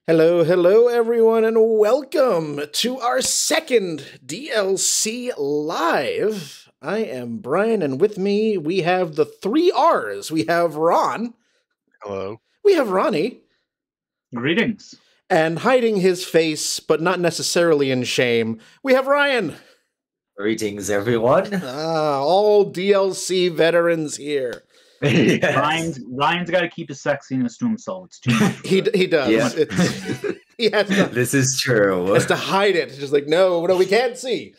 Hello, everyone, and welcome to our second DLC Live. I am Brian, and with me, we have the three R's. We have Ron. Hello. We have Ronny. Greetings. And hiding his face, but not necessarily in shame, we have Ryan. Greetings, everyone. All DLC veterans here. Yes. Ryan's got to keep his sexiness to himself. It's too much. He does. Yeah. He has to, this is true. Has to hide it. Just like, no, we can't see.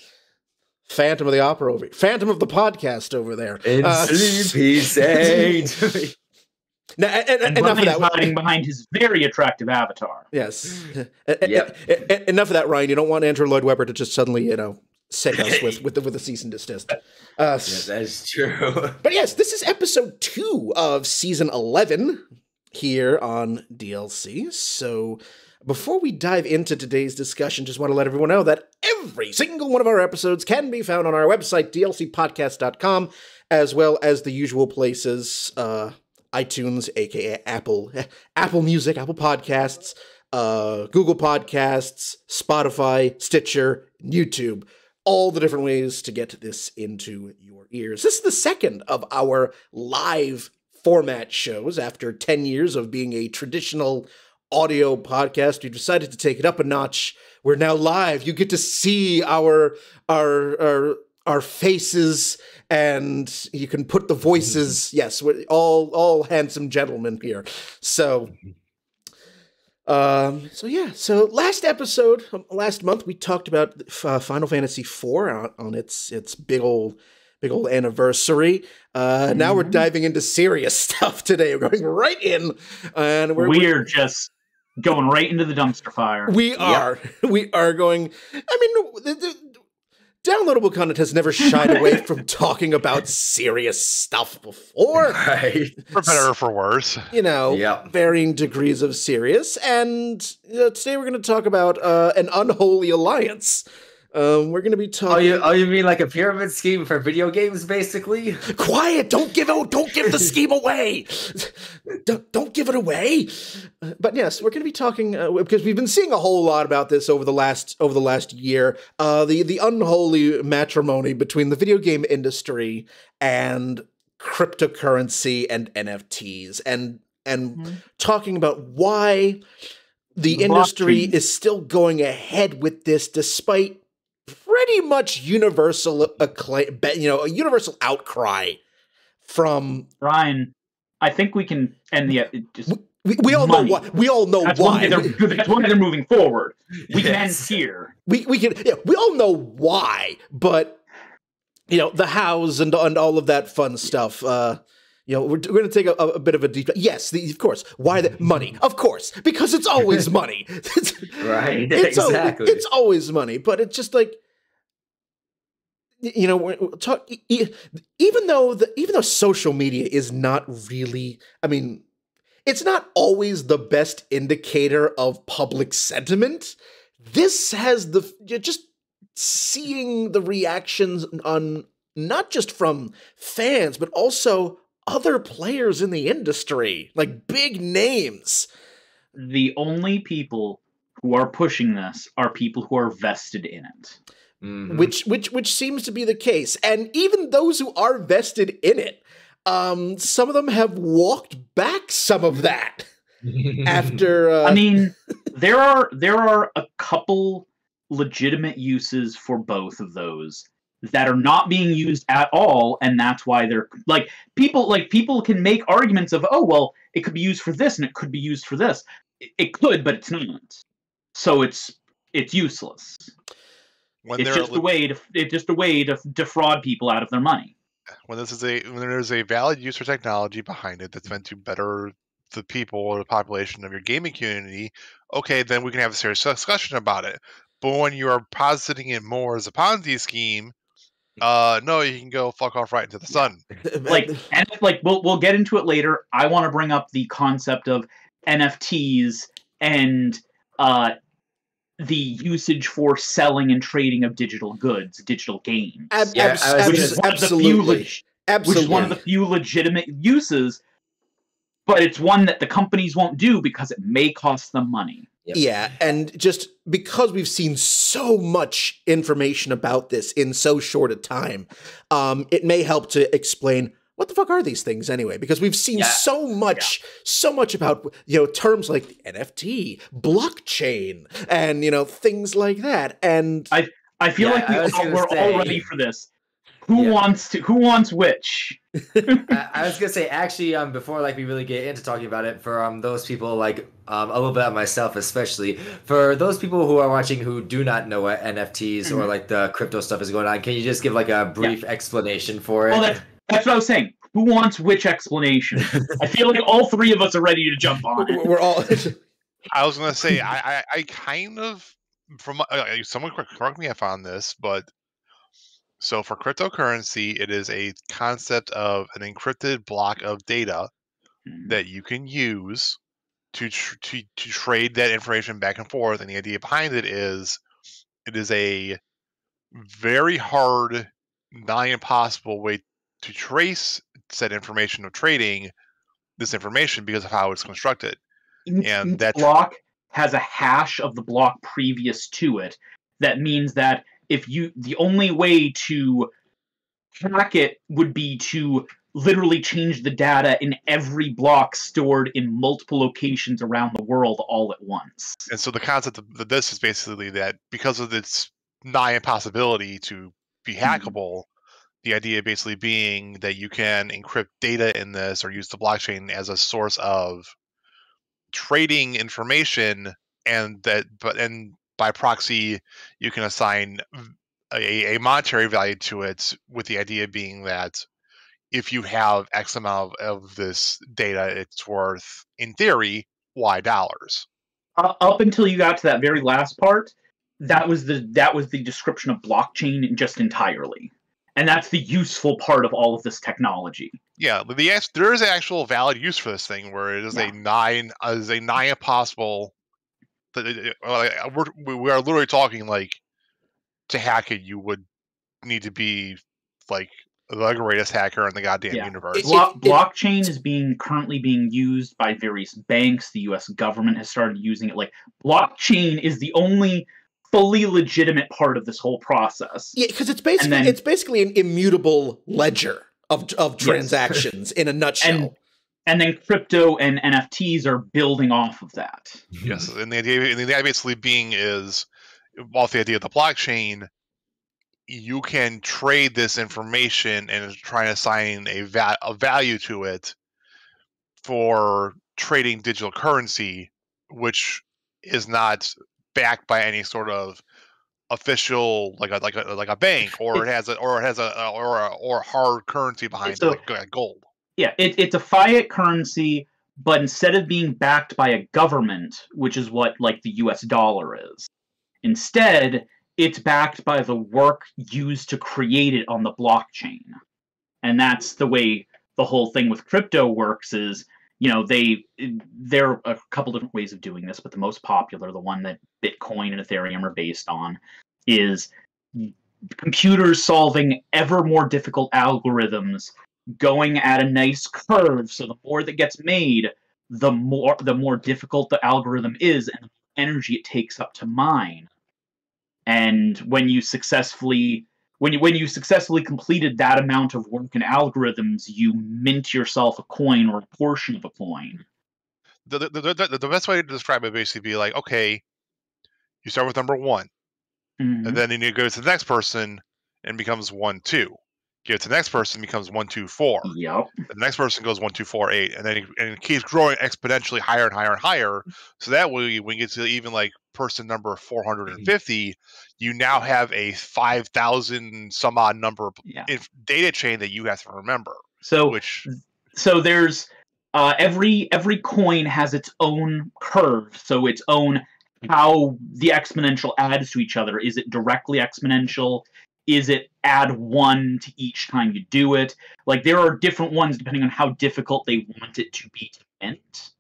Phantom of the Opera over, Phantom of the podcast over there. In sleep, he sang. Now, and enough of that. Hiding behind his very attractive avatar. Yes. Enough of that, Ryan. You don't want Andrew Lloyd Webber to just suddenly, sick us with a cease and desist. Yes, that is true. But yes, this is episode 2 of season 11 here on DLC. So before we dive into today's discussion, just want to let everyone know that every single one of our episodes can be found on our website, dlcpodcast.com, as well as the usual places, iTunes, aka Apple Music, Apple Podcasts, Google Podcasts, Spotify, Stitcher, YouTube. All the different ways to get this into your ears. This is the second of our live format shows. After 10 years of being a traditional audio podcast, we decided to take it up a notch. We're now live. You get to see our faces, and you can put the voices. Yes, we're all handsome gentlemen here. So last month we talked about Final Fantasy IV on its big old anniversary. Now we're diving into serious stuff today. We're going right in, and we're just going right into the dumpster fire. We are going. I mean, the Downloadable Content has never shied away from talking about serious stuff before. Right. For better or for worse. Varying degrees of serious. And today we're going to talk about an unholy alliance We're going to be talking. You mean like a pyramid scheme for video games, basically? Quiet! Don't give the scheme away. Don't give it away. But yes, we're going to be talking because we've been seeing a whole lot about this over the last year. The unholy matrimony between the video game industry and cryptocurrency and NFTs, and talking about why the industry is still going ahead with this despite pretty much universal acclaim, a universal outcry from Ryan. I think we can end the just. We all know why. We all know why. That's why they're moving forward. We can end here. We can. Yeah, we all know why, but the hows and all of that fun stuff. We're going to take a bit of a deep. Yes, of course. Why the money? Of course, because it's always money. Right. Exactly. It's always money, but it's just like even though social media is not really. I mean, it's not always the best indicator of public sentiment. This has just seeing the reactions on not just from fans, but also other players in the industry, like big names. The only people who are pushing this are people who are vested in it. Mm-hmm. Which seems to be the case. And even those who are vested in it, some of them have walked back some of that after I mean, there are a couple legitimate uses for both of those that are not being used at all, and that's why they're people can make arguments of, oh well, it could be used for this and it could be used for this. It could, but it's not. So it's useless. It's just a way to defraud people out of their money. When there's a valid use for technology behind it that's meant to better the people or the population of your gaming community, okay, then we can have a serious discussion about it. But when you are positing it more as a Ponzi scheme, no, you can go fuck off right into the sun. We'll get into it later. I want to bring up the concept of NFTs and the usage for selling and trading of digital goods, digital games. Absolutely. Which is one of the few legitimate uses, but it's one that the companies won't do because it may cost them money. Yep. Yeah, and just because we've seen so much information about this in so short a time, it may help to explain what the fuck are these things anyway? Because we've seen so much about terms like NFT, blockchain, and things like that. And I feel like we're all ready for this. Who wants which? I was gonna say, actually, before we really get into talking about it, for those people a little bit of myself especially, for those people who are watching who do not know what NFTs or the crypto stuff is going on, can you just give a brief explanation for it? Well, that's what I was saying. Who wants which explanation? I feel like all three of us are ready to jump on it. We're all. I was gonna say I kind of someone correct me if on this, but. So for cryptocurrency, it is a concept of an encrypted block of data that you can use to trade that information back and forth. And the idea behind it is a very hard, nigh impossible way to trace said information of trading this information because of how it's constructed. And that block has a hash of the block previous to it. That means that the only way to hack it would be to literally change the data in every block stored in multiple locations around the world all at once. And so the concept of this is basically that because of its nigh impossibility to be hackable, the idea basically being that you can encrypt data in this or use the blockchain as a source of trading information, and by proxy, you can assign a monetary value to it, with the idea being that if you have X amount of this data, it's worth, in theory, Y dollars. Up until you got to that very last part, that was the description of blockchain just entirely. And that's the useful part of all of this technology. Yeah, there is actual valid use for this thing, where it is a nigh impossible. We are literally talking to hack it, you would need to be like the greatest hacker in the goddamn universe. Blockchain is currently being used by various banks. The U.S. government has started using it. Like, blockchain is the only fully legitimate part of this whole process. Yeah, because it's basically an immutable ledger of transactions in a nutshell. And then crypto and NFTs are building off of that. Yes, and the idea basically being is, off the idea of the blockchain, you can trade this information and try to assign a value to it for trading digital currency, which is not backed by any sort of official like a bank, or it has a hard currency behind it, like gold. Yeah, it's a fiat currency, but instead of being backed by a government, which is what like the US dollar is, instead it's backed by the work used to create it on the blockchain. And that's the way the whole thing with crypto works is, you know, there are a couple different ways of doing this, but the most popular, the one that Bitcoin and Ethereum are based on, is computers solving ever more difficult algorithms going at a nice curve. So the more that gets made, the more difficult the algorithm is and the more energy it takes up to mine. And when you successfully completed that amount of work in algorithms, you mint yourself a coin or a portion of a coin. The best way to describe it basically be like, okay, you start with number 1, and then you go to the next person and becomes 1, 2. Give it to the next person, becomes 1, 2, 4. Yep. The next person goes 1, 2, 4, 8, and then it keeps growing exponentially higher and higher and higher. So that way, when you get to even like person number 450, you now have a 5,000 some odd number data chain that you have to remember. So there's every coin has its own curve, so its own how the exponential adds to each other. Is it directly exponential? Is it add 1 to each time you do it? Like, there are different ones depending on how difficult they want it to be to mint.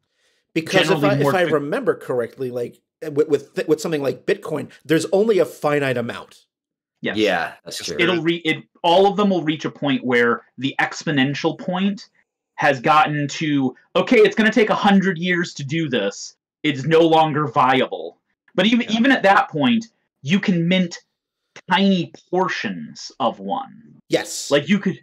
Because if I remember correctly, like with something like Bitcoin, there's only a finite amount. Yes. Yeah, that's true. All of them will reach a point where the exponential point has gotten to, okay, it's going to take 100 years to do this. It's no longer viable. But even at that point, you can mint tiny portions of one. Yes. Like you could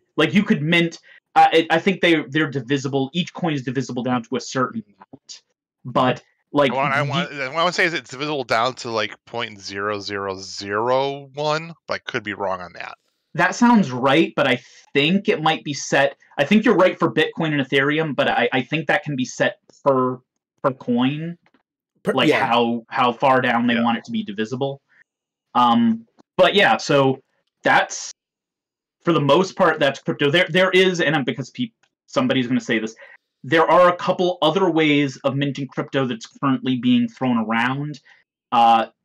mint. I think they're divisible. Each coin is divisible down to a certain amount. But like, what I want to say is it's divisible down to like 0.0001, but I could be wrong on that. That sounds right, but I think it might be set. I think you're right for Bitcoin and Ethereum, but I think that can be set per coin, how far down they want it to be divisible. But yeah, so that's, for the most part, that's crypto. There is, and because somebody's going to say this, there are a couple other ways of minting crypto that's currently being thrown around,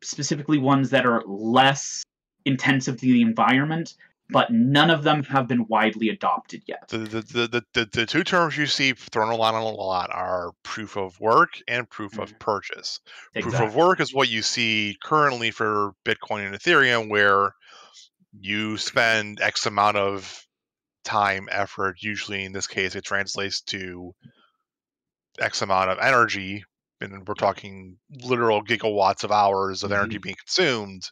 specifically ones that are less intensive to the environment, but none of them have been widely adopted yet. The two terms you see thrown around a lot are proof of work and proof of purchase. Exactly. Proof of work is what you see currently for Bitcoin and Ethereum, where you spend X amount of time, effort. Usually in this case, it translates to X amount of energy, and we're talking literal gigawatts of hours of energy being consumed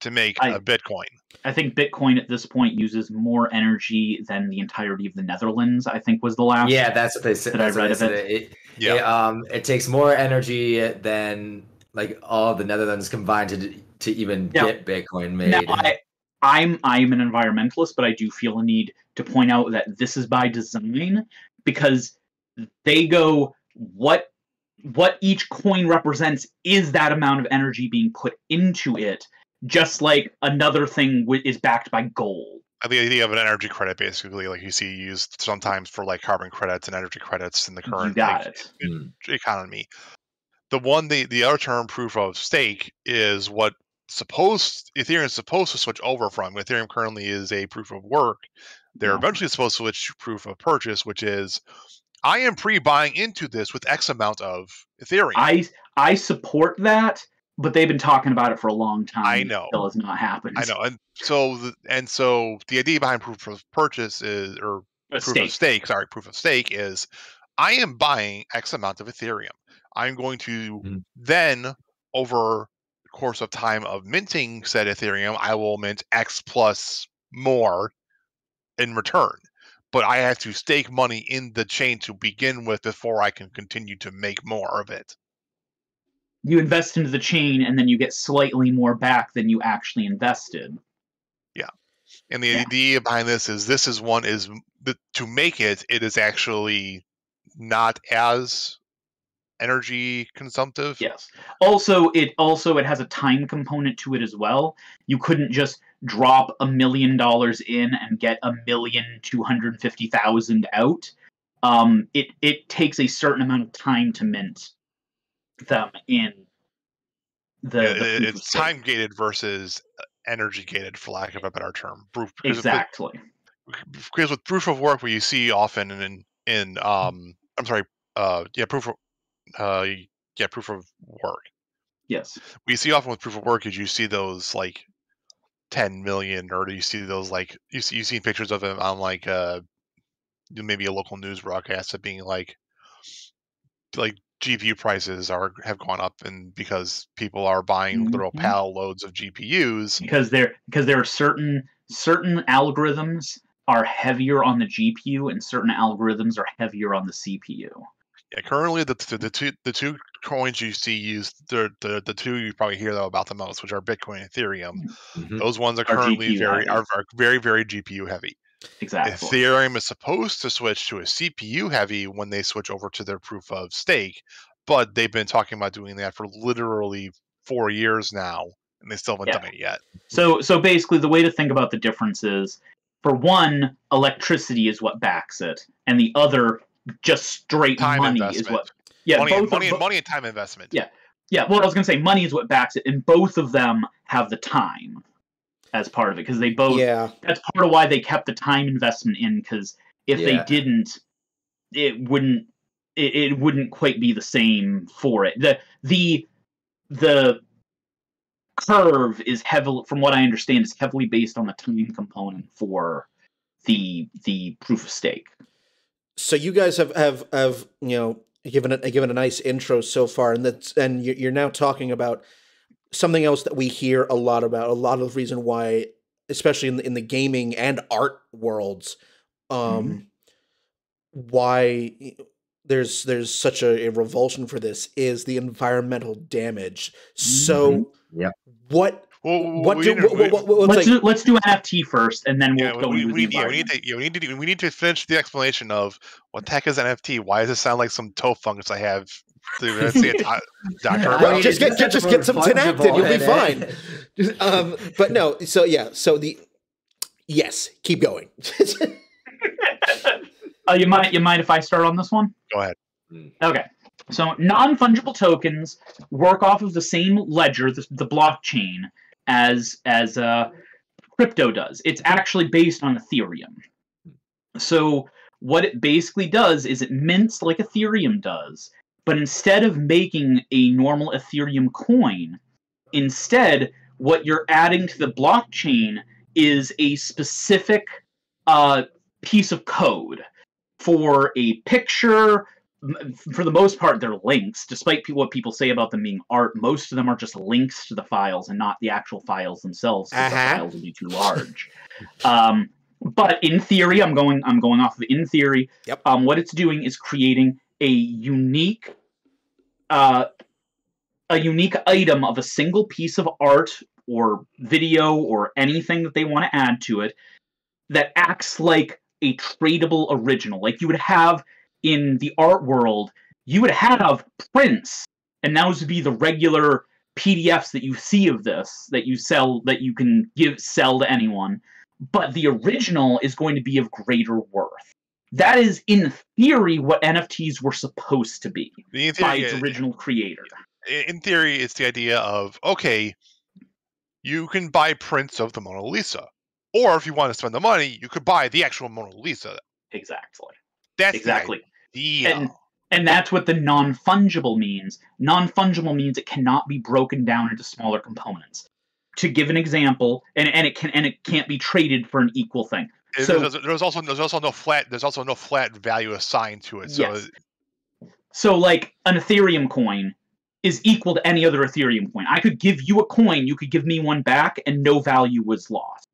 to make a Bitcoin. I think Bitcoin at this point uses more energy than the entirety of the Netherlands, I think was the last. Yeah, that's what they said. That I read of it. It takes more energy than like all the Netherlands combined to even get Bitcoin made. Now, I'm an environmentalist, but I do feel a need to point out that this is by design, because they go, what each coin represents is that amount of energy being put into it, just like another thing is backed by gold. The idea of an energy credit, basically, like you see used sometimes for like carbon credits and energy credits in the current economy. The other term, proof of stake, is what Ethereum is supposed to switch over from. Ethereum currently is a proof of work. They're eventually supposed to switch to proof of purchase, which is, I am pre-buying into this with X amount of Ethereum. I support that, But they've been talking about it for a long time. I know. It still has not happened. I know. And so the idea behind proof of purchase is, or proof of stake is, I am buying X amount of Ethereum. I'm going to then, over the course of time of minting said Ethereum, I will mint X plus more in return. But I have to stake money in the chain to begin with before I can continue to make more of it. You invest into the chain, and then you get slightly more back than you actually invested. Yeah. And the idea behind this is to make it is actually not as energy consumptive. Yes. Also, it has a time component to it as well. You couldn't just drop $1 million in and get 1,250,000 out. It takes a certain amount of time to mint them in it's time gated versus energy gated, for lack of a better term. Exactly. Because with proof of work, what you see often proof of work. Yes. What you see often with proof of work is you see those like 10 million, or you see those like you see pictures of them on like maybe a local news broadcast of being like GPU prices have gone up, and because people are buying literal pallet loads of GPUs. Because there are certain algorithms are heavier on the GPU and certain algorithms are heavier on the CPU. Yeah, currently the two coins you see used, the two you probably hear though about the most, which are Bitcoin and Ethereum. Those ones are currently very very GPU heavy. Exactly. Ethereum is supposed to switch to a CPU heavy when they switch over to their proof of stake, but they've been talking about doing that for literally 4 years now, and they still haven't done it yet. So basically, the way to think about the difference is, for one, electricity is what backs it, and the other, just straight time money investment. Is what. Yeah, money and time investment. Yeah. Well, I was going to say money is what backs it, and both of them have the time as part of it, because they both. Yeah. That's part of why they kept the time investment in, because if they didn't, it wouldn't quite be the same for it. The curve is heavily, from what I understand, is heavily based on the time component for the proof of stake. So you guys have given a nice intro so far, and you're now talking about something else that we hear a lot about. A lot of the reason why, especially in the gaming and art worlds, why there's such a revulsion for this is the environmental damage. So let's do NFT first, and then we'll go into the environment. We need to finish the explanation of what the heck is NFT. Why does it sound like some toe fungus I have? Just get some Tinactin, you'll be fine. But no, yes, keep going. You mind if I start on this one? Go ahead. Okay. So non-fungible tokens work off of the same ledger, the blockchain, as crypto does. It's actually based on Ethereum. So what it basically does is it mints like Ethereum does, but instead of making a normal Ethereum coin, instead what you're adding to the blockchain is a specific piece of code for a picture. For the most part, they're links. Despite what people say about them being art, most of them are just links to the files and not the actual files themselves, because the files would be too large. But in theory, I'm going off of in theory. Yep. What it's doing is creating a unique item of a single piece of art or video or anything that they want to add to it that acts like a tradable original. Like you would have in the art world, you would have prints, and those would be the regular PDFs that you see of this, that you sell, that you can sell to anyone. But the original is going to be of greater worth. That is, in theory, what NFTs were supposed to be by its original creator. In theory, it's the idea of, okay, you can buy prints of the Mona Lisa. Or if you want to spend the money, you could buy the actual Mona Lisa. Exactly. That's exactly. The idea. And that's what the non-fungible means. Non-fungible means it cannot be broken down into smaller components. To give an example, and it can't be traded for an equal thing. So there's also no flat value assigned to it. So yes. So like an Ethereum coin is equal to any other Ethereum coin. I could give you a coin, you could give me one back, and no value was lost.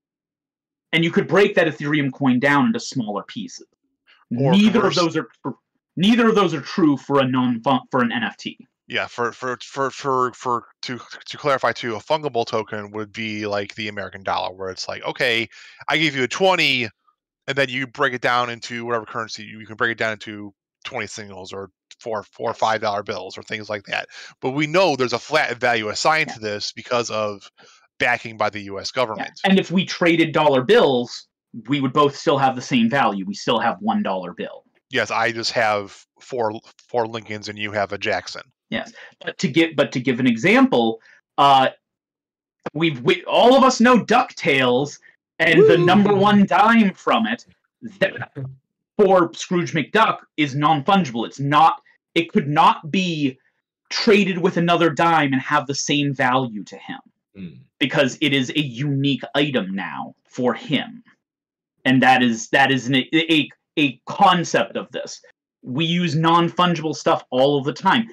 And you could break that Ethereum coin down into smaller pieces. Neither of those are true for an NFT. Yeah, to clarify too, a fungible token would be like the American dollar, where it's like, okay, I give you a 20, and then you break it down into whatever currency. You can break it down into 20 singles or $4 or $5 bills or things like that. But we know there's a flat value assigned to this because of backing by the U.S. government. Yeah. And if we traded dollar bills, we would both still have the same value. We still have $1 bill. Yes, I just have four Lincolns and you have a Jackson. Yes, but to give an example, all of us know DuckTales, and the number one dime from it for Scrooge McDuck is non-fungible. It could not be traded with another dime and have the same value to him because it is a unique item now for him, and that is a concept of this. We use non-fungible stuff all of the time.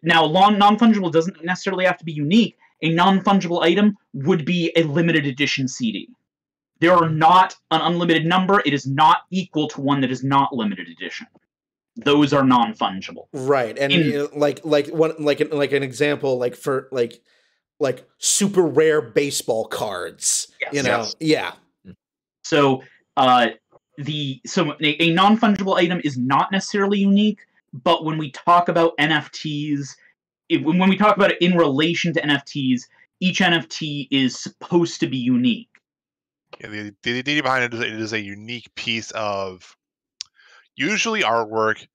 Now, non-fungible doesn't necessarily have to be unique. A non-fungible item would be a limited edition CD. There are not an unlimited number. It is not equal to one that is not limited edition. Those are non-fungible. Right, and like an example, like for like super rare baseball cards. Yes. Yeah. So a non-fungible item is not necessarily unique. But when we talk about NFTs, when we talk about it in relation to NFTs, each NFT is supposed to be unique. Yeah, the idea behind it is a unique piece of usually artwork,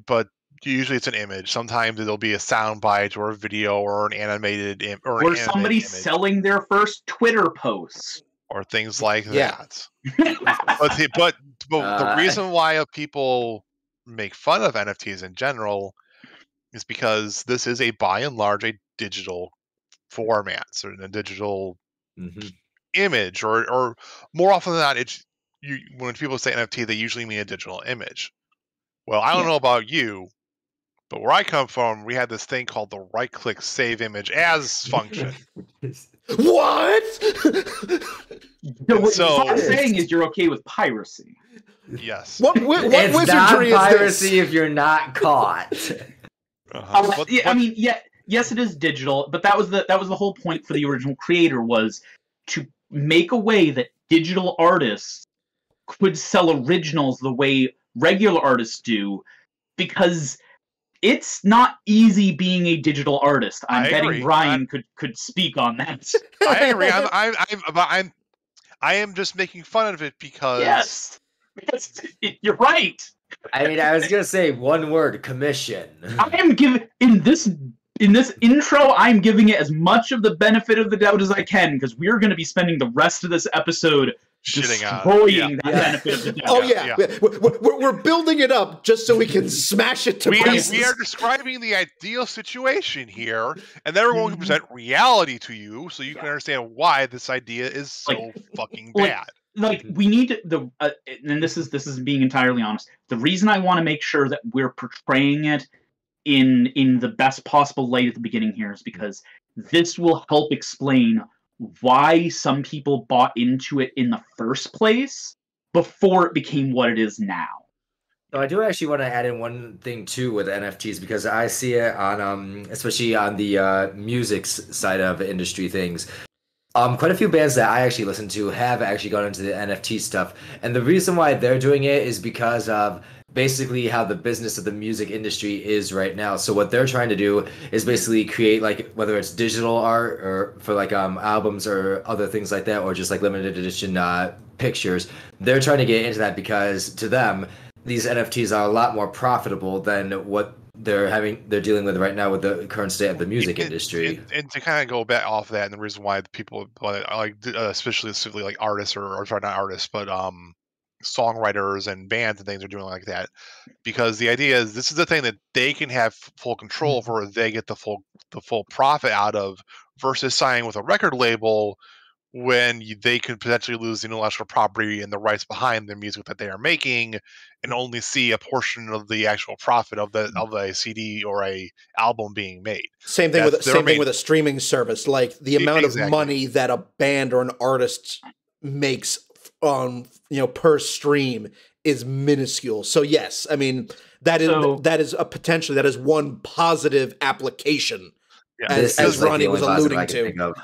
but usually it's an image. Sometimes it'll be a soundbite or a video or an animated or somebody selling their first Twitter post or things like that. but the reason why people make fun of NFTs in general is because this is by and large a digital format, so a digital image, or more often than not, when people say NFT, they usually mean a digital image. Well, I don't know about you, but where I come from, we had this thing called the right-click save image as function. What? What I'm saying is you're okay with piracy. Yes. What it's wizardry not is piracy this? if you're not caught. I mean, yes, it is digital, but that was the whole point for the original creator, was to make a way that digital artists could sell originals the way regular artists do, because it's not easy being a digital artist. I'm betting Ryan could speak on that. I agree. I am just making fun of it because yes. You're right. I mean, I was gonna say one word: commission. I am giving in this intro. I'm giving it as much of the benefit of the doubt as I can, because we're going to be spending the rest of this episode destroying that benefit of the doubt. Oh yeah. We're building it up just so we can smash it to pieces. We are describing the ideal situation here, and then we're going to present reality to you, so you can understand why this idea is so fucking bad. Like we need and this is being entirely honest. The reason I want to make sure that we're portraying it in the best possible light at the beginning here is because this will help explain why some people bought into it in the first place before it became what it is now. So I do actually want to add in one thing too with NFTs, because I see it on especially on the music side of industry things. Quite a few bands that I actually listen to have actually gone into the NFT stuff. And the reason why they're doing it is because of basically how the business of the music industry is right now. So what they're trying to do is basically create, like, whether it's digital art or for like albums or other things like that, or just like limited edition pictures. They're trying to get into that because to them, these NFTs are a lot more profitable than what they're dealing with right now with the current state of the music industry. And to kind of go back off that, and the reason why people like especially like artists or sorry, not artists, but songwriters and bands and things are doing like that, because the idea is this is the thing that they can have full control over. They get the full profit out of, versus signing with a record label when they could potentially lose the intellectual property and the rights behind the music that they are making, and only see a portion of the actual profit of a CD or a album being made. Same thing with a streaming service. Like the amount of money that a band or an artist makes on per stream is minuscule. So yes, I mean that is one positive application, as Ronny was alluding to.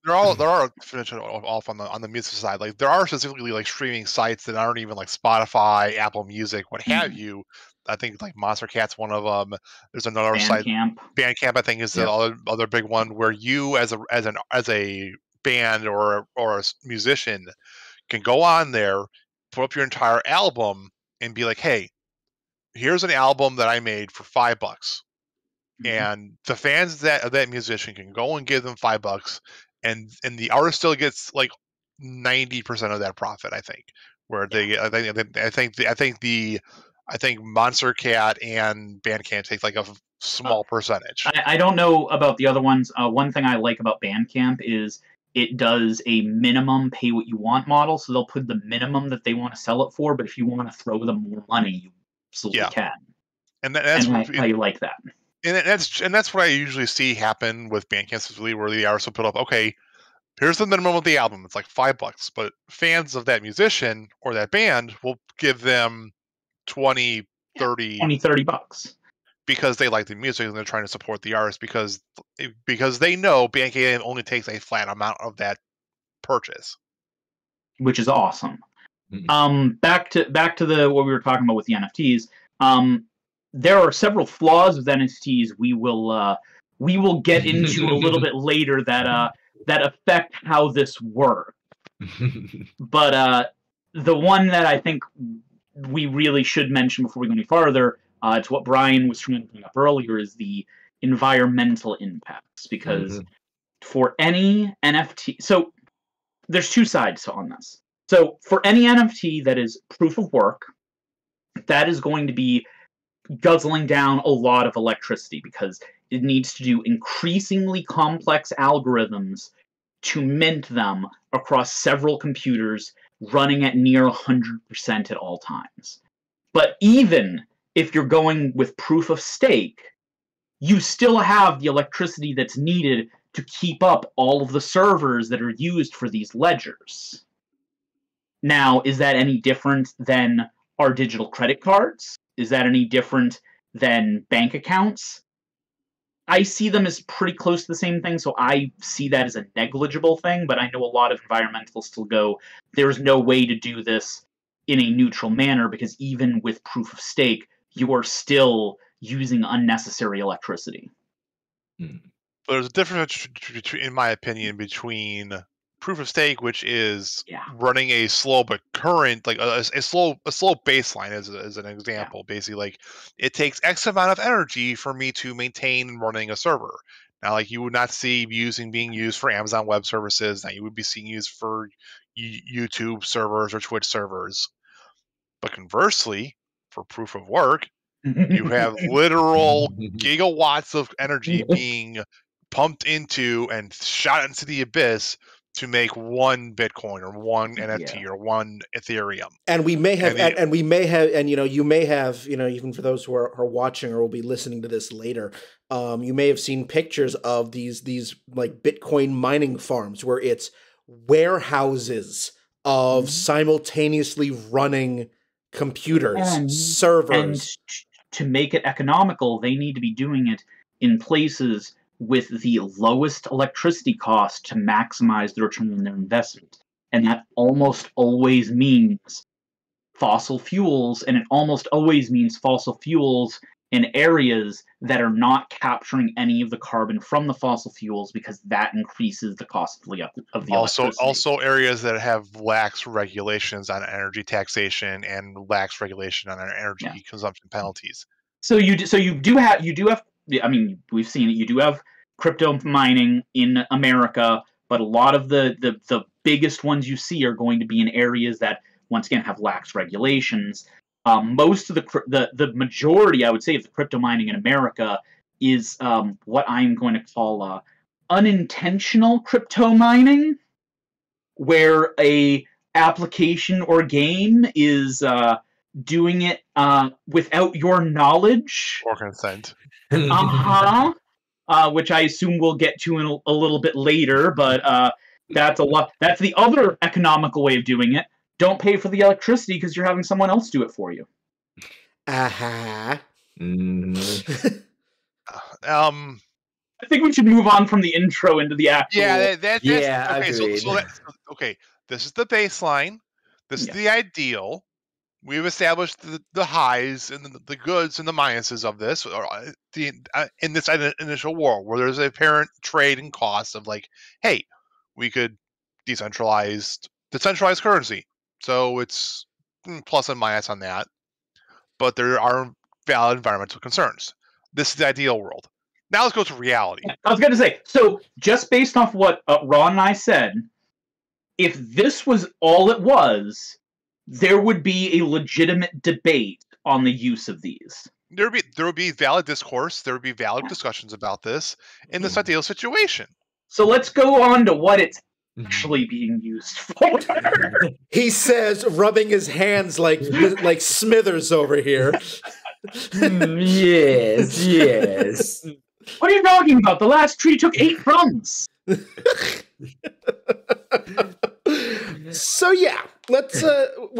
There are finishing off on the music side. Like there are specifically like streaming sites that aren't even like Spotify, Apple Music, what have you. I think like Monster Cat's one of them. There's another site, Bandcamp. I think is the other big one, where you as a band or a musician can go on there, put up your entire album, and be like, hey, here's an album that I made for $5, and the fans of that musician can go and give them $5. And the artist still gets like 90% of that profit, I think. Where I think Monster Cat and Bandcamp take like a small percentage. I don't know about the other ones. One thing I like about Bandcamp is it does a minimum pay what you want model, so they'll put the minimum that they want to sell it for. But if you want to throw them more money, you absolutely can. And I like that. And that's what I usually see happen with Bandcamp specifically, where the artist will put up, okay, here's the minimum of the album. It's like $5, but fans of that musician or that band will give them $20, $30 because they like the music and they're trying to support the artist, because they know Bandcamp only takes a flat amount of that purchase, which is awesome. Back to what we were talking about with the NFTs. There are several flaws with NFTs we will get into a little bit later that affect how this works. But the one that I think we really should mention before we go any farther, it's what Brian was trying to bring up earlier, is the environmental impacts. Because for any NFT, so there's two sides on this. So for any NFT that is proof of work, that is going to be guzzling down a lot of electricity, because it needs to do increasingly complex algorithms to mint them across several computers running at near 100% at all times. But even if you're going with proof of stake, you still have the electricity that's needed to keep up all of the servers that are used for these ledgers. Now, is that any different than our digital credit cards? Is that any different than bank accounts? I see them as pretty close to the same thing, so I see that as a negligible thing, but I know a lot of environmentalists still go, there's no way to do this in a neutral manner, because even with proof of stake, you are still using unnecessary electricity. There's a difference, in my opinion, between proof of stake, which is running a slow but current, like a slow baseline as an example. Basically, like it takes X amount of energy for me to maintain running a server. Now, like you would not see being used for Amazon Web Services. Now you would be seeing used for YouTube servers or Twitch servers. But conversely, for proof of work, you have literal gigawatts of energy being pumped into and shot into the abyss to make one Bitcoin or one NFT or one Ethereum. And we may have, you may have, even for those who are watching or will be listening to this later, you may have seen pictures of these like Bitcoin mining farms where it's warehouses of simultaneously running computers, servers. And to make it economical, they need to be doing it in places with the lowest electricity cost to maximize the return on their investment. And that almost always means fossil fuels, and it almost always means fossil fuels in areas that are not capturing any of the carbon from the fossil fuels, because that increases the cost of the electricity. Also areas that have lax regulations on energy taxation and lax regulation on energy consumption penalties. So you do have I mean, we've seen it. You do have crypto mining in America, but a lot of the biggest ones you see are going to be in areas that once again, have lax regulations. Most of the majority, I would say, of the crypto mining in America is what I'm going to call unintentional crypto mining, where a application or game is doing it without your knowledge Or consent. Which I assume we'll get to in a little bit later, but that's a lot. That's the other economical way of doing it. Don't pay for the electricity because you're having someone else do it for you. Uh-huh. I think we should move on from the intro into the actual. Yeah, that's okay. Agreed. Okay. This is the baseline. This is the ideal. We've established the highs and the goods and the minuses of this, in this initial world where there's a apparent trade and cost of like, hey, we could decentralize currency, so it's plus and minus on that, but there are valid environmental concerns. This is the ideal world. Now let's go to reality. I was going to say, so just based off what Ron and I said, if this was all it was, there would be a legitimate debate on the use of these. There would be valid discourse. There would be valid discussions about this in this ideal situation. So let's go on to what it's actually being used for. He says, rubbing his hands like Smithers over here. Yes. What are you talking about? The last tree took 8 crumbs. So yeah, let's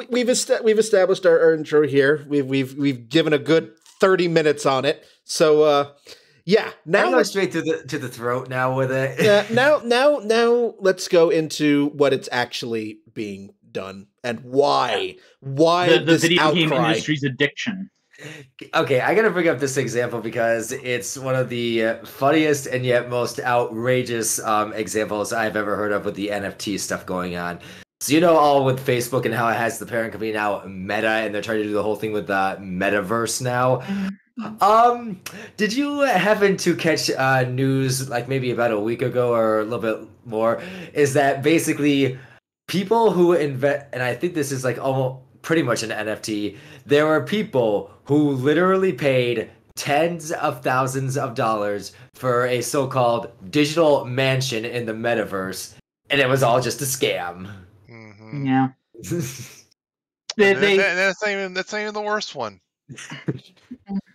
we've established our intro here. We've given a good 30 minutes on it. So yeah, now I'm going straight to the throat now with it. Yeah, now let's go into what it's actually being done and why the this video outcry. game industry's addiction. Okay, I gotta bring up this example because it's one of the funniest and yet most outrageous examples I've ever heard of with the NFT stuff going on. So all with Facebook and how it has the parent company now Meta, and they're trying to do the whole thing with the metaverse now. Did you happen to catch news like maybe about a week ago or a little bit more? Is that basically people who invest, and I think this is like almost pretty much an NFT. There were people who literally paid tens of thousands of dollars for a so-called digital mansion in the metaverse, and it was all just a scam. Mm-hmm. Yeah. That's not even the worst one.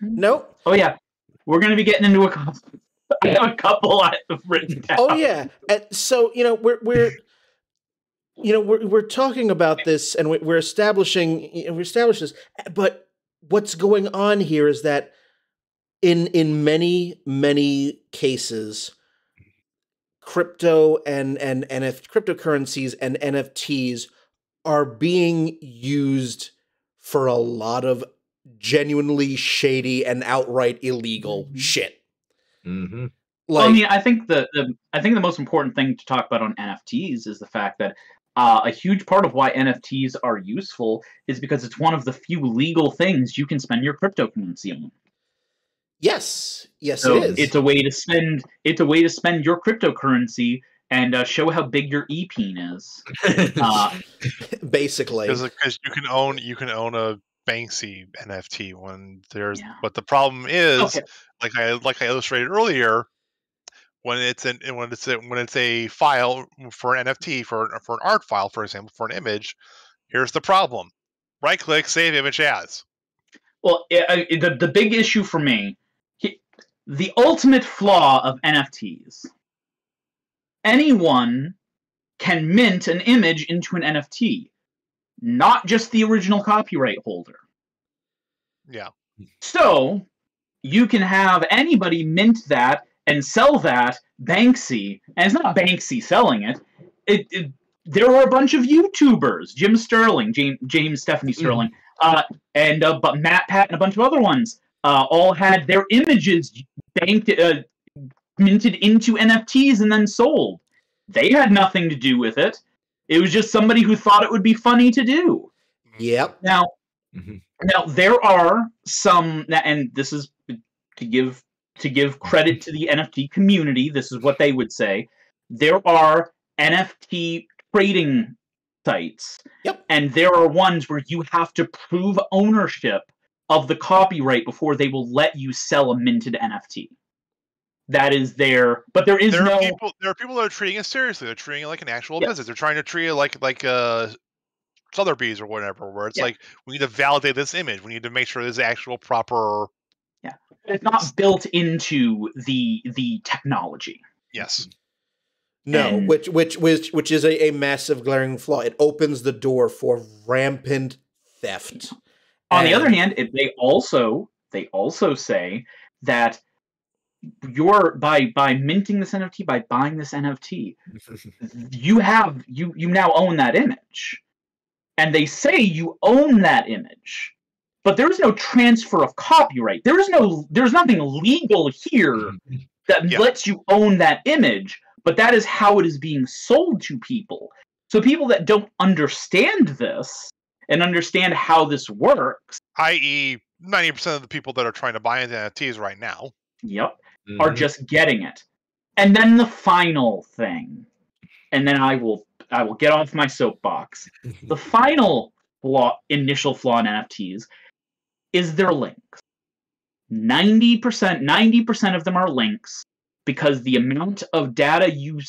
Nope. Oh yeah, we're gonna be getting into a couple. I have a couple I've written down. Oh yeah, and so we're talking about this, and we're establishing this. But what's going on here is that in many cases, crypto and cryptocurrencies and NFTs are being used for a lot of genuinely shady and outright illegal shit. Mm-hmm. I mean, I think the most important thing to talk about on NFTs is the fact that a huge part of why NFTs are useful is because it's one of the few legal things you can spend your cryptocurrency on. Yes, So it is. it's a way to spend. It's a way to spend your cryptocurrency and show how big your e-peen is. Basically, because you can own a Banksy NFT when there's, but the problem is, like I illustrated earlier, when it's a file for an NFT for an art file, for example, for an image, here's the problem: right click, save image as. Well, the big issue for me, the ultimate flaw of NFTs. Anyone can mint an image into an NFT, not just the original copyright holder. Yeah. So you can have anybody mint that and sell that Banksy, and it's not Banksy selling it. There were a bunch of YouTubers, Jim Sterling, James Stephanie Sterling, but Matt Pat and a bunch of other ones all had their images minted into NFTs and then sold. They had nothing to do with it. It was just somebody who thought it would be funny to do. Yep. Now there are some, and this is to give credit to the NFT community. This is what they would say. There are NFT trading sites. Yep. And there are ones where you have to prove ownership of the copyright before they will let you sell a minted NFT. That is there, but there is There no. are people that are treating it seriously. They're treating it like an actual Yes. business. They're trying to treat it like Sotheby's or whatever, where it's Yeah. like, we need to validate this image. We need to make sure there's actual proper. Yeah, it's not built into the technology. Yes. No, And- which is a massive glaring flaw. It opens the door for rampant theft. On the other And- hand, they also say that by minting this NFT, by buying this NFT, you now own that image. And they say you own that image. But there is no transfer of copyright. There's nothing legal here that lets you own that image, but that is how it is being sold to people. So people that don't understand this and understand how this works, i.e., 90% of the people that are trying to buy into NFTs right now. yep, are just getting it. And then the final thing, and then I will get off my soapbox. The final initial flaw in NFTs is their links. 90% of them are links because the amount of data you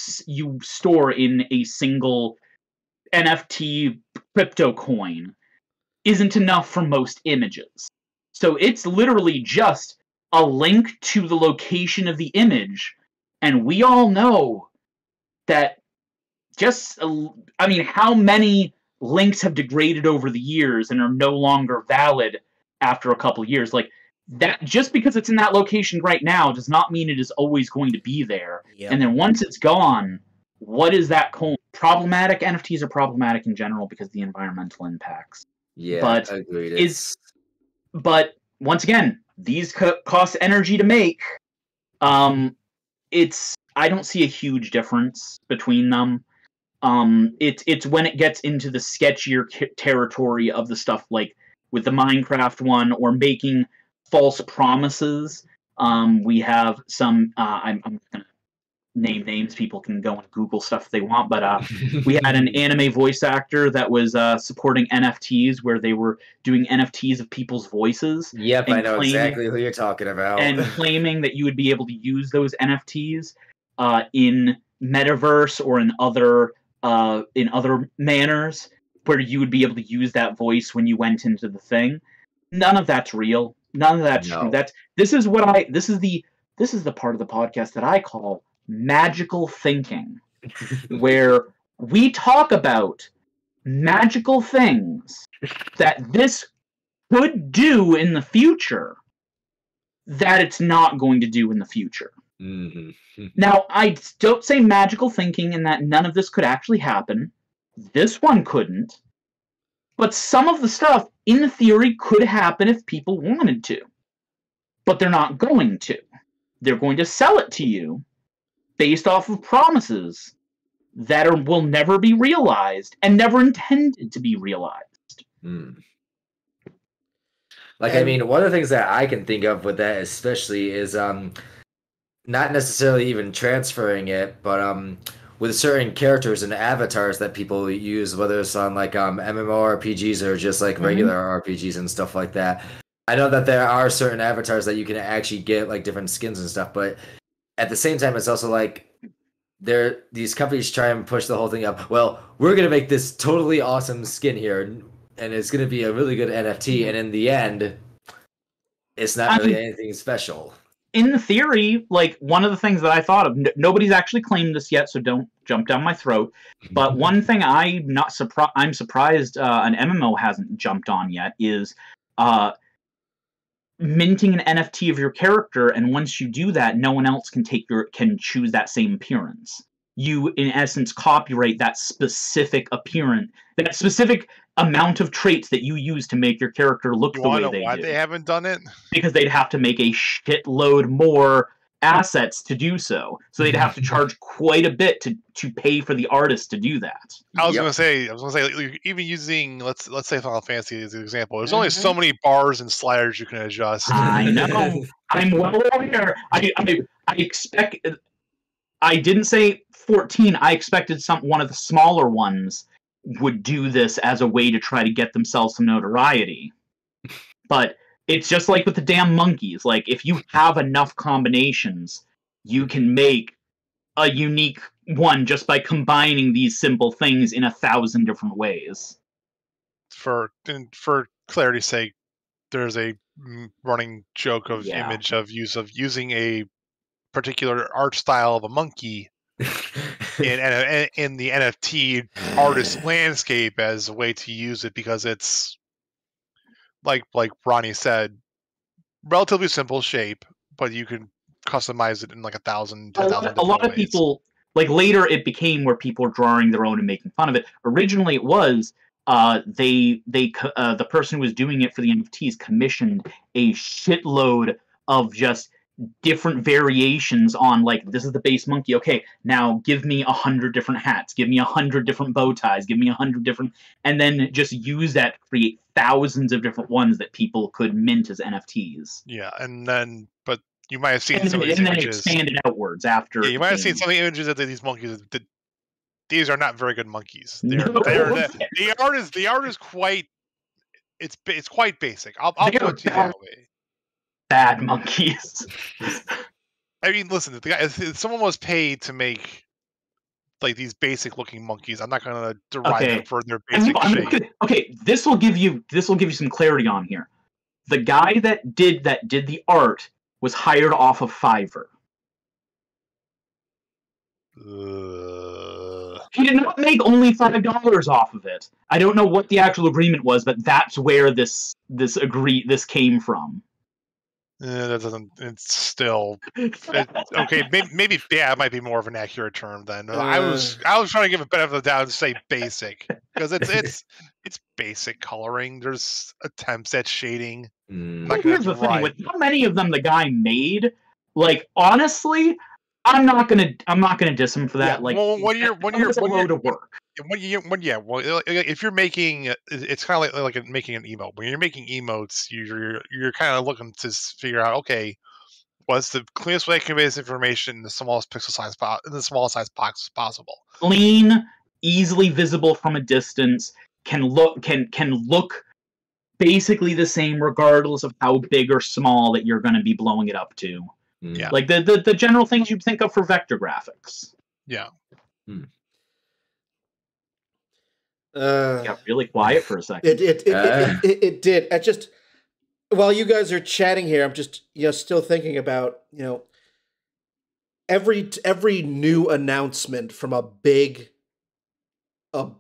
store in a single NFT crypto coin isn't enough for most images. So it's literally just a link to the location of the image, and we all know that how many links have degraded over the years and are no longer valid after a couple years? Like, that, just because it's in that location right now does not mean it is always going to be there. Yep. And then once it's gone, what is that coin? Problematic. NFTs are problematic in general because of the environmental impacts. Yeah, But agreed. But once again, these cost energy to make. I don't see a huge difference between them. It's when it gets into the sketchier territory of the stuff like with the Minecraft one, or making false promises. We have some. I'm gonna name names. People can go and Google stuff if they want. But we had an anime voice actor that was supporting NFTs, where they were doing NFTs of people's voices. Yep, and I know exactly who you're talking about. And claiming that you would be able to use those NFTs in Metaverse or in other manners, where you would be able to use that voice when you went into the thing. None of that's real. None of that's true. This is the part of the podcast that I call magical thinking, where we talk about magical things that this could do in the future that it's not going to do in the future. Now, I don't say magical thinking in that none of this could actually happen. This one couldn't. But some of the stuff, in theory, could happen if people wanted to. But they're not going to. They're going to sell it to you based off of promises that will never be realized and never intended to be realized. Like, I mean, one of the things that I can think of with that especially is not necessarily even transferring it, but with certain characters and avatars that people use, whether it's on like MMORPGs or just like regular RPGs and stuff like that. I know that there are certain avatars that you can actually get like different skins and stuff, but at the same time, it's also like these companies try and push the whole thing up. Well, we're gonna make this totally awesome skin here, and it's gonna be a really good NFT, and in the end, it's not really anything special. In theory, like, one of the things that I thought of, nobody's actually claimed this yet, so don't jump down my throat. But one thing I'm surprised an MMO hasn't jumped on yet is minting an NFT of your character, and once you do that, no one else can choose that same appearance. You, in essence, copyright that specific appearance, that specific amount of traits that you use to make your character look the way they do. Why they haven't done it? Because they'd have to make a shitload more assets to do so. So they'd have to charge quite a bit to pay for the artist to do that. I was gonna say, even using let's say Final Fantasy as an example, there's only so many bars and sliders you can adjust. I know. I'm well aware. I didn't say 14. I expected one of the smaller ones would do this as a way to try to get themselves some notoriety. But it's just like with the damn monkeys. Like, if you have enough combinations, you can make a unique one just by combining these simple things in 1,000 different ways. For clarity's sake, there's a running joke of image of using a particular art style of a monkey in the NFT artist landscape as a way to use it, because it's like Ronny said, relatively simple shape, but you can customize it in like 1,000, 10,000 A lot of people, like, later it became where people were drawing their own and making fun of it. Originally it was the person who was doing it for the NFTs commissioned a shitload of just different variations on, like, this is the base monkey. Okay, now give me 100 different hats, give me 100 different bow ties, give me 100 different, and then just use that to create thousands of different ones that people could mint as NFTs. Yeah, and then, but you might have seen some of these and then images expanded outwards after. Yeah, you might have seen some of the images of these monkeys. These are not very good monkeys. The art is quite. It's quite basic. I'll put it to you that way. Bad monkeys. I mean, listen, if someone was paid to make like these basic looking monkeys, I'm not going to deride them for their basic shape. Okay, this will give you some clarity on here. The guy that did the art was hired off of Fiverr. He did not make only $5 off of it. I don't know what the actual agreement was, but that's where this came from. That doesn't. It's still okay. Maybe it might be more of an accurate term then. I was trying to give a benefit of the doubt and say basic, because it's basic coloring. There's attempts at shading. Here's the thing: with how many of them the guy made, like, honestly, I'm not gonna diss him for that. Like, when you're load of work. If you're making, it's kind of like making an emote. When you're making emotes, you're kind of looking to figure out, okay, what's the cleanest way to convey this information in the smallest pixel size in the smallest size box possible. Clean, easily visible from a distance, can look basically the same regardless of how big or small that you're going to be blowing it up to. Yeah, like the general things you'd think of for vector graphics. Yeah. Got really quiet for a second. It did. I just, while you guys are chatting here, I'm just still thinking about every new announcement from a big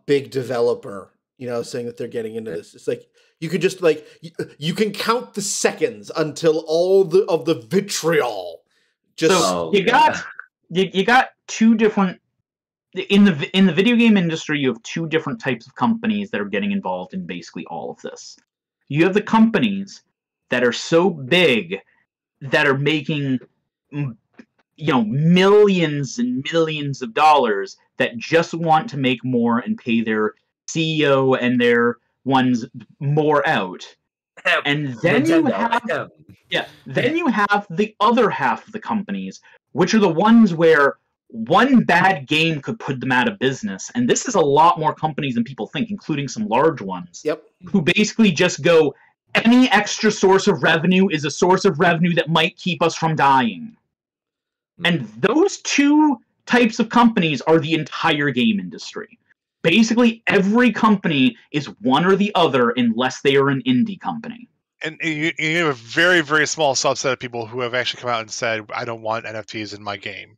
developer, saying that they're getting into this. It's like you could just you can count the seconds until all of the vitriol. You got two different. In the video game industry, you have two different types of companies that are getting involved in basically all of this. You have the companies that are so big that are making millions and millions of dollars that just want to make more and pay their CEO and their ones more out. And then you have the other half of the companies, which are the ones where one bad game could put them out of business. And this is a lot more companies than people think, including some large ones. Yep. Who basically just go, any extra source of revenue is a source of revenue that might keep us from dying. And those two types of companies are the entire game industry. Basically, every company is one or the other unless they are an indie company. And you have a very, very small subset of people who have actually come out and said, I don't want NFTs in my game.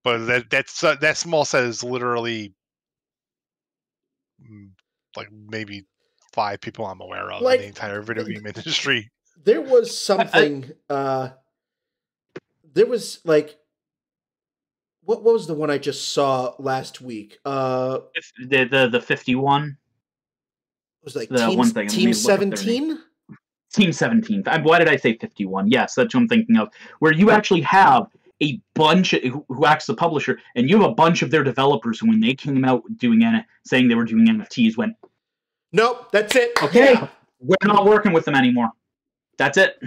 But that small set is literally like maybe 5 people I'm aware of in the entire video game industry. There was something. There was what was the one I just saw last week? The 51. It was Team 17. Team 17. Why did I say 51? Yes, that's what I'm thinking of. Where you actually have a bunch who acts as a publisher, and you have a bunch of their developers who, when they came out saying they were doing NFTs, went, nope, that's it. Okay, we're not working with them anymore. That's it.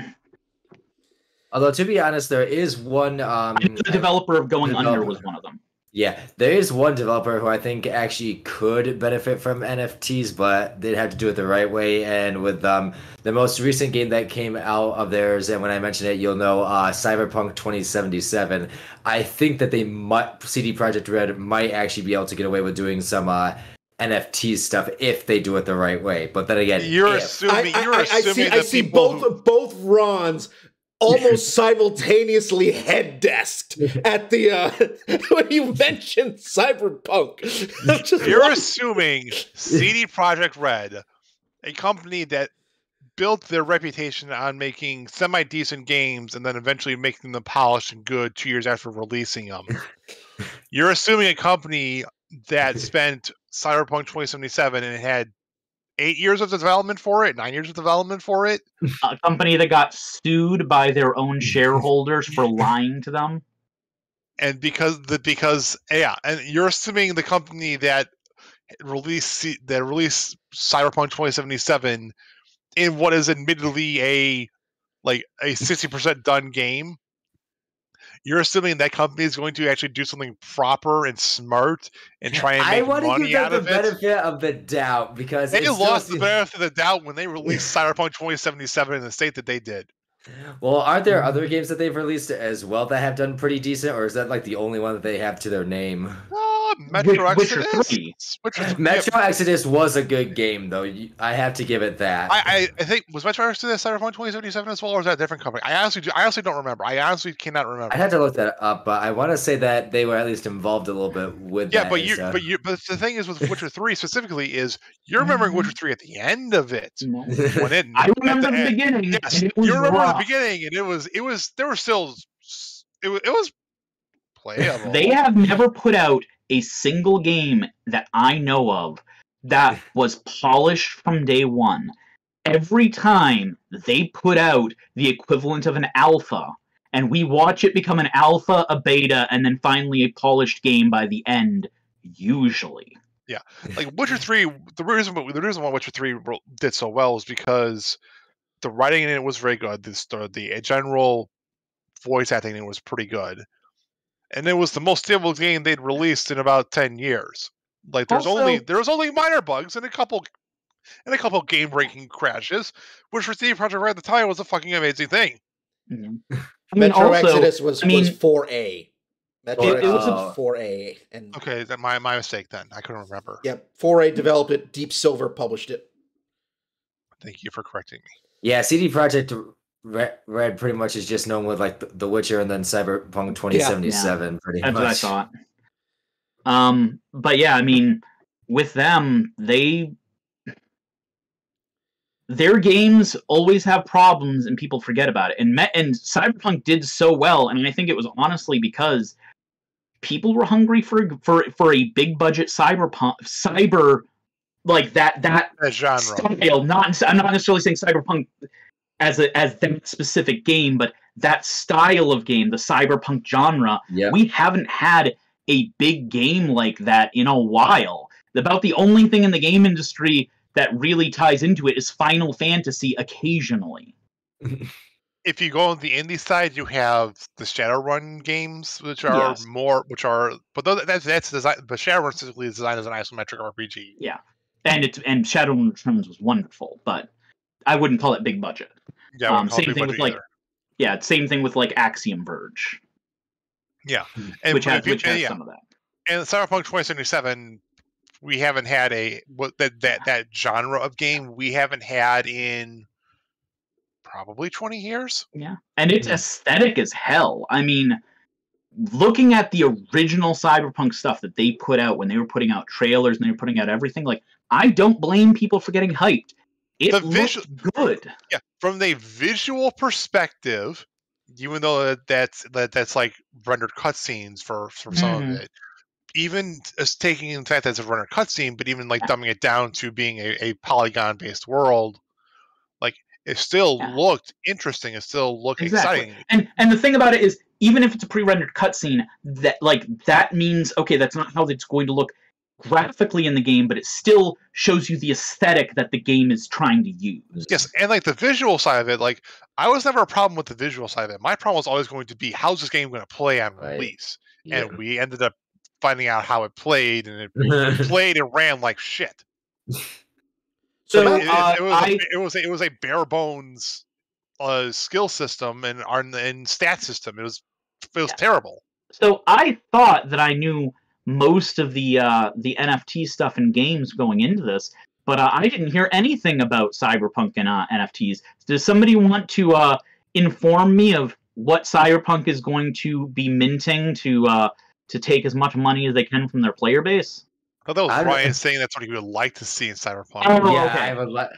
Although, to be honest, there is one. The developer of Going Under was one of them. Yeah, there is one developer who I think actually could benefit from NFTs, but they'd have to do it the right way. And with the most recent game that came out of theirs, and when I mention it, you'll know Cyberpunk 2077. I think that CD Projekt Red might actually be able to get away with doing some NFT stuff if they do it the right way. But then again, I see both Rons almost simultaneously head desked at the when you mentioned Cyberpunk. You're assuming CD Projekt Red, a company that built their reputation on making semi-decent games and then eventually making them polished and good 2 years after releasing them. You're assuming a company that spent Cyberpunk 2077 and had 8 years of development for it, 9 years of development for it. A company that got sued by their own shareholders for lying to them. And because and you're assuming the company that released Cyberpunk 2077 in what is admittedly a 60% done game. You're assuming that company is going to actually do something proper and smart and try and make money out of it. I want to give them the benefit of the doubt because they lost the benefit of the doubt when they released Cyberpunk 2077 in the state that they did. Well, aren't there other games that they've released as well that have done pretty decent, or is that like the only one that they have to their name? Metro Exodus. Metro Exodus was a good game, though. I have to give it that. I think was Metro Exodus Cyberpunk 2077 as well, or was that a different company? I honestly don't remember. I honestly cannot remember. I had to look that up, but I want to say that they were at least involved a little bit with that. But the thing is with Witcher 3 specifically is you're remembering Witcher 3 at the end of it. No. I remember the beginning. Yes, you remember the beginning, and it was there were still it was playable. They have never put out a single game that I know of that was polished from day one. Every time they put out the equivalent of an alpha, and we watch it become an alpha, a beta, and then finally a polished game by the end, usually. Yeah, like Witcher 3, the reason why Witcher 3 did so well is because the writing in it was very good. The general voice acting in it was pretty good. And it was the most stable game they'd released in about 10 years. Like there was only minor bugs and a couple game-breaking crashes, which for CD Projekt Red at the time was a fucking amazing thing. Mm-hmm. Metro Exodus was 4A. Metro Exodus was 4A. And okay, that my mistake then. I couldn't remember. Yep, 4A developed it. Deep Silver published it. Thank you for correcting me. Yeah, CD Projekt Red pretty much is just known with like The Witcher and then Cyberpunk 2077. Pretty much. That's what I thought. But yeah, I mean, with them, their games always have problems and people forget about it. And Cyberpunk did so well, and I think it was honestly because people were hungry for a big budget cyber like that genre style. I'm not necessarily saying Cyberpunk as that specific game, but that style of game, the cyberpunk genre. Yeah. We haven't had a big game like that in a while. About the only thing in the game industry that really ties into it is Final Fantasy occasionally. If you go on the indie side, you have the Shadowrun games, but that's design. But Shadowrun specifically is designed as an isometric RPG. Yeah, and Shadowrun Returns was wonderful, but I wouldn't call it big budget. Yeah, same thing with same thing with like Axiom Verge. Yeah, which has some of that. And Cyberpunk 2077, we haven't had that genre of game we haven't had in probably 20 years. Yeah, and it's aesthetic as hell. I mean, looking at the original Cyberpunk stuff that they put out when they were putting out trailers and they were putting out everything, like I don't blame people for getting hyped. It looked good. Yeah, from the visual perspective, even though that's like rendered cutscenes for some of it, even as taking in the fact that it's a rendered cutscene, but even like dumbing it down to being a polygon-based world, like it still looked interesting. It still looked exciting. And the thing about it is, even if it's a pre-rendered cutscene, that means okay, that's not how it's going to look graphically in the game, but it still shows you the aesthetic that the game is trying to use. Yes, and like the visual side of it, like I was never a problem with the visual side of it. My problem was always going to be how's this game going to play on release, and we ended up finding out how it played, and it played and ran like shit. So it was a bare bones skill system and stat system. It was terrible. So I thought that I knew most of the NFT stuff in games going into this, but I didn't hear anything about Cyberpunk and NFTs. Does somebody want to inform me of what Cyberpunk is going to be minting to take as much money as they can from their player base? I thought that was Ryan saying that's what he would like to see in Cyberpunk. Oh, yeah, okay.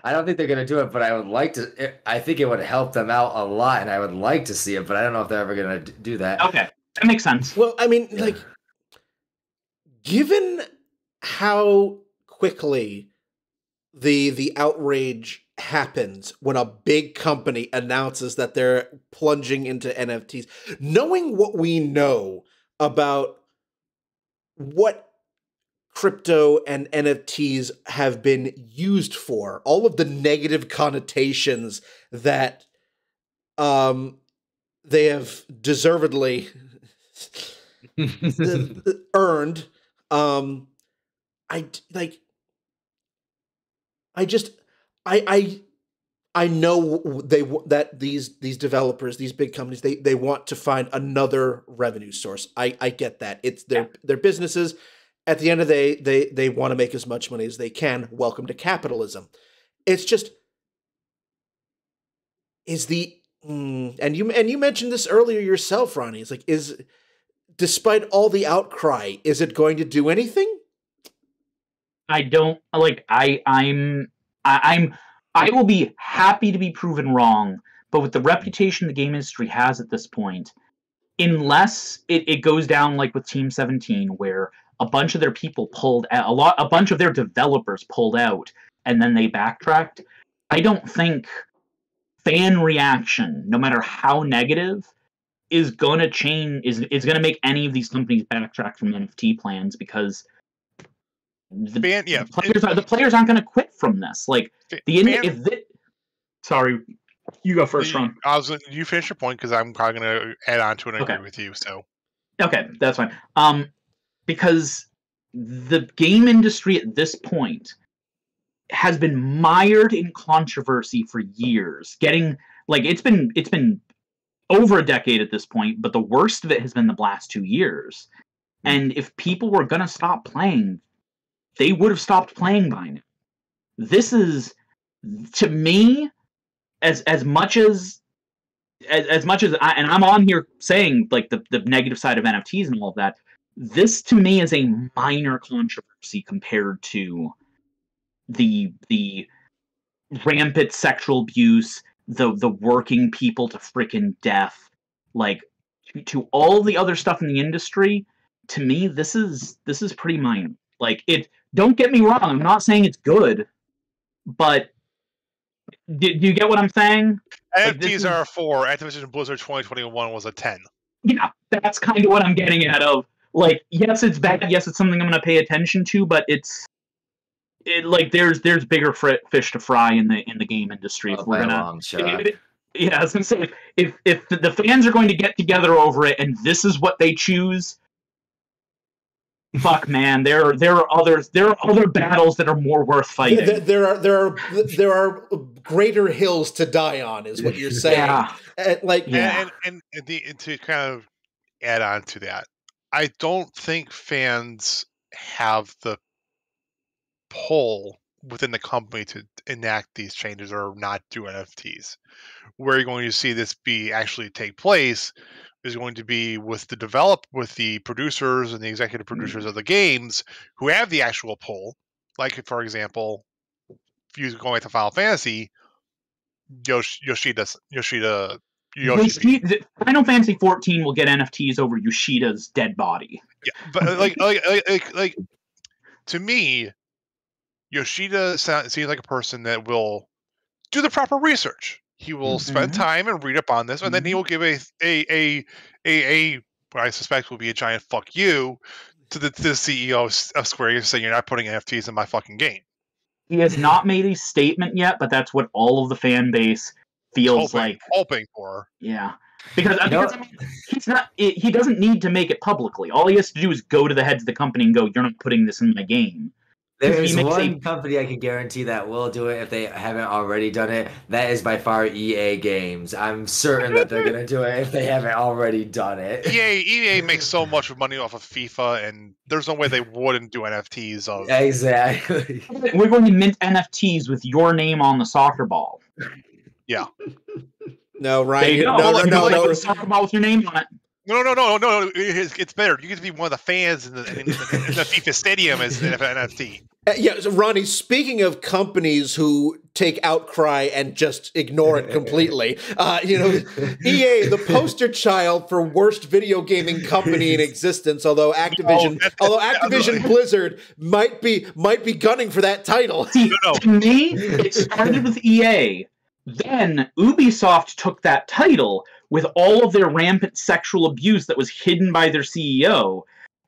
I don't think they're gonna do it, but I would like to. I think it would help them out a lot, and I would like to see it, but I don't know if they're ever gonna do that. Okay, that makes sense. Well, I mean, like, given how quickly the outrage happens when a big company announces that they're plunging into NFTs, knowing what we know about what crypto and NFTs have been used for, all of the negative connotations that they have deservedly earned, I know that these developers, these big companies, they want to find another revenue source. I get that. It's their businesses. At the end of the day, they want to make as much money as they can. Welcome to capitalism. It's just and you mentioned this earlier yourself, Ronny. It's like, despite all the outcry, is it going to do anything? I don't like. I will be happy to be proven wrong, but with the reputation the game industry has at this point, unless it goes down like with Team 17, where a bunch of their people pulled out, a bunch of their developers pulled out, and then they backtracked, I don't think fan reaction, no matter how negative, is gonna change. Is gonna make any of these companies backtrack from NFT plans, because the players aren't going to quit from this. Like sorry, you go first, Ron. You finish your point, because I'm probably going to add on to it and agree with you. So okay, that's fine. Because the game industry at this point has been mired in controversy for years. It's been over a decade at this point, but the worst of it has been the last 2 years. And if people were going to stop playing, they would have stopped playing by now. This is, to me, as much as I'm on here saying like the negative side of NFTs and all of that, this to me is a minor controversy compared to the rampant sexual abuse, the working people to freaking death, like to all the other stuff in the industry. To me, this is pretty minor. Like, don't get me wrong, I'm not saying it's good, but do you get what I'm saying? NFTs are a 4, Activision Blizzard 2021 was a 10. Yeah, that's kind of what I'm getting at. Of like, yes, it's bad, yes, it's something I'm going to pay attention to, but there's bigger fish to fry in the game industry. If we're gonna, I was gonna say, if the fans are going to get together over it, and this is what they choose, fuck, man, there are other battles that are more worth fighting. There are greater hills to die on, is what you're saying. Yeah. And to kind of add on to that, I don't think fans have the pull within the company to enact these changes or not do NFTs. Where you're going to see this actually take place is going to be with the producers and the executive producers of the games who have the actual pull. Like, for example, if you go into Final Fantasy, Yoshida. Final Fantasy 14 will get NFTs over Yoshida's dead body. Yeah, but like to me, Yoshida seems like a person that will do the proper research. He will spend time and read up on this, and then he will give a what I suspect will be a giant fuck you to the CEO of Square Enix, saying, "You're not putting NFTs in my fucking game." He has not made a statement yet, but that's what all of the fan base feels hoping for. Yeah. Because I mean, he's not. He doesn't need to make it publicly. All he has to do is go to the heads of the company and go, "You're not putting this in my game." There's one company I can guarantee that will do it if they haven't already done it. That is by far EA Games. I'm certain that they're gonna do it if they haven't already done it. EA makes so much money off of FIFA, and there's no way they wouldn't do NFTs of. Exactly. We're going to mint NFTs with your name on the soccer ball. Yeah. No, Ryan. No. Soccer ball with your name on it. No. It's better. You get to be one of the fans in the FIFA stadium as an NFT. Yeah, so Ronnie, speaking of companies who take outcry and just ignore it completely, EA, the poster child for worst video gaming company in existence, although Activision Blizzard might be gunning for that title. See, to me, it started with EA. Then Ubisoft took that title with all of their rampant sexual abuse that was hidden by their CEO,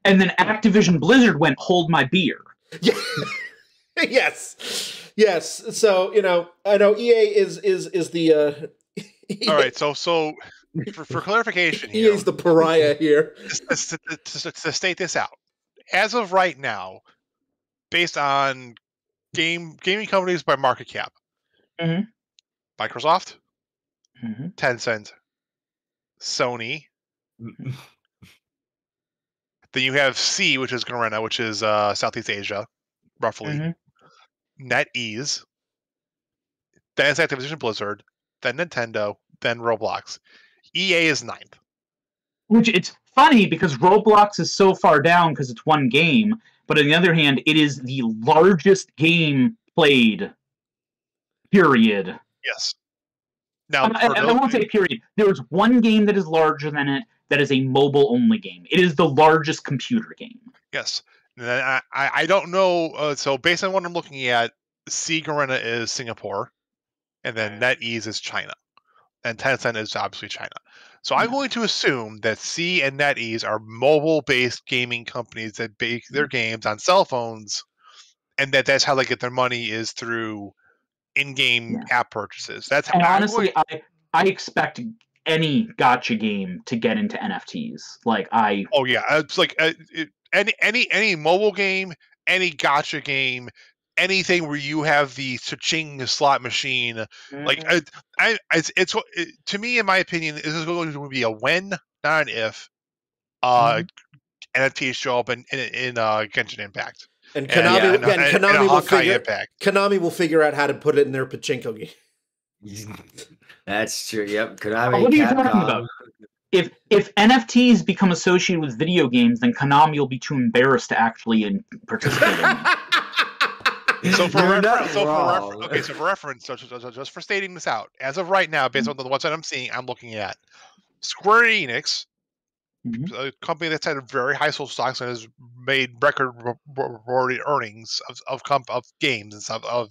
and then Activision Blizzard went, "Hold my beer." Yeah. Yes. So I know EA is the. All right. So for clarification, here, EA's the pariah here. To state this out, as of right now, based on gaming companies by market cap, Microsoft, Tencent, Sony. Then you have C, which is Garena, which is Southeast Asia, roughly. NetEase. Then it's Activision Blizzard. Then Nintendo. Then Roblox. EA is 9th. Which it's funny because Roblox is so far down because it's one game, but on the other hand, it is the largest game played. Period. Yes. Now, I won't say period. There is one game that is larger than it that is a mobile-only game. It is the largest computer game. Yes. I don't know. So based on what I'm looking at, C Garena is Singapore, and then NetEase is China, and Tencent is obviously China. So I'm going to assume that C and NetEase are mobile-based gaming companies that bake their games on cell phones, and that's how they get their money is through in-game app purchases. That's how. And honestly, I expect any gacha game to get into NFTs. Oh yeah, it's like any mobile game, any gacha game, anything where you have the cha-ching slot machine. It's to me, in my opinion, this is going to be a when, not an if. NFTs show up in Genshin Impact. And Konami will figure out how to put it in their pachinko game. That's true. Yep. Konami. What are you talking about? If NFTs become associated with video games, then Konami will be too embarrassed to actually participate in. So for reference, just for stating this out, as of right now, based on the website I'm seeing, I'm looking at Square Enix, a company that's had a very high social stocks and has made record earnings of games and stuff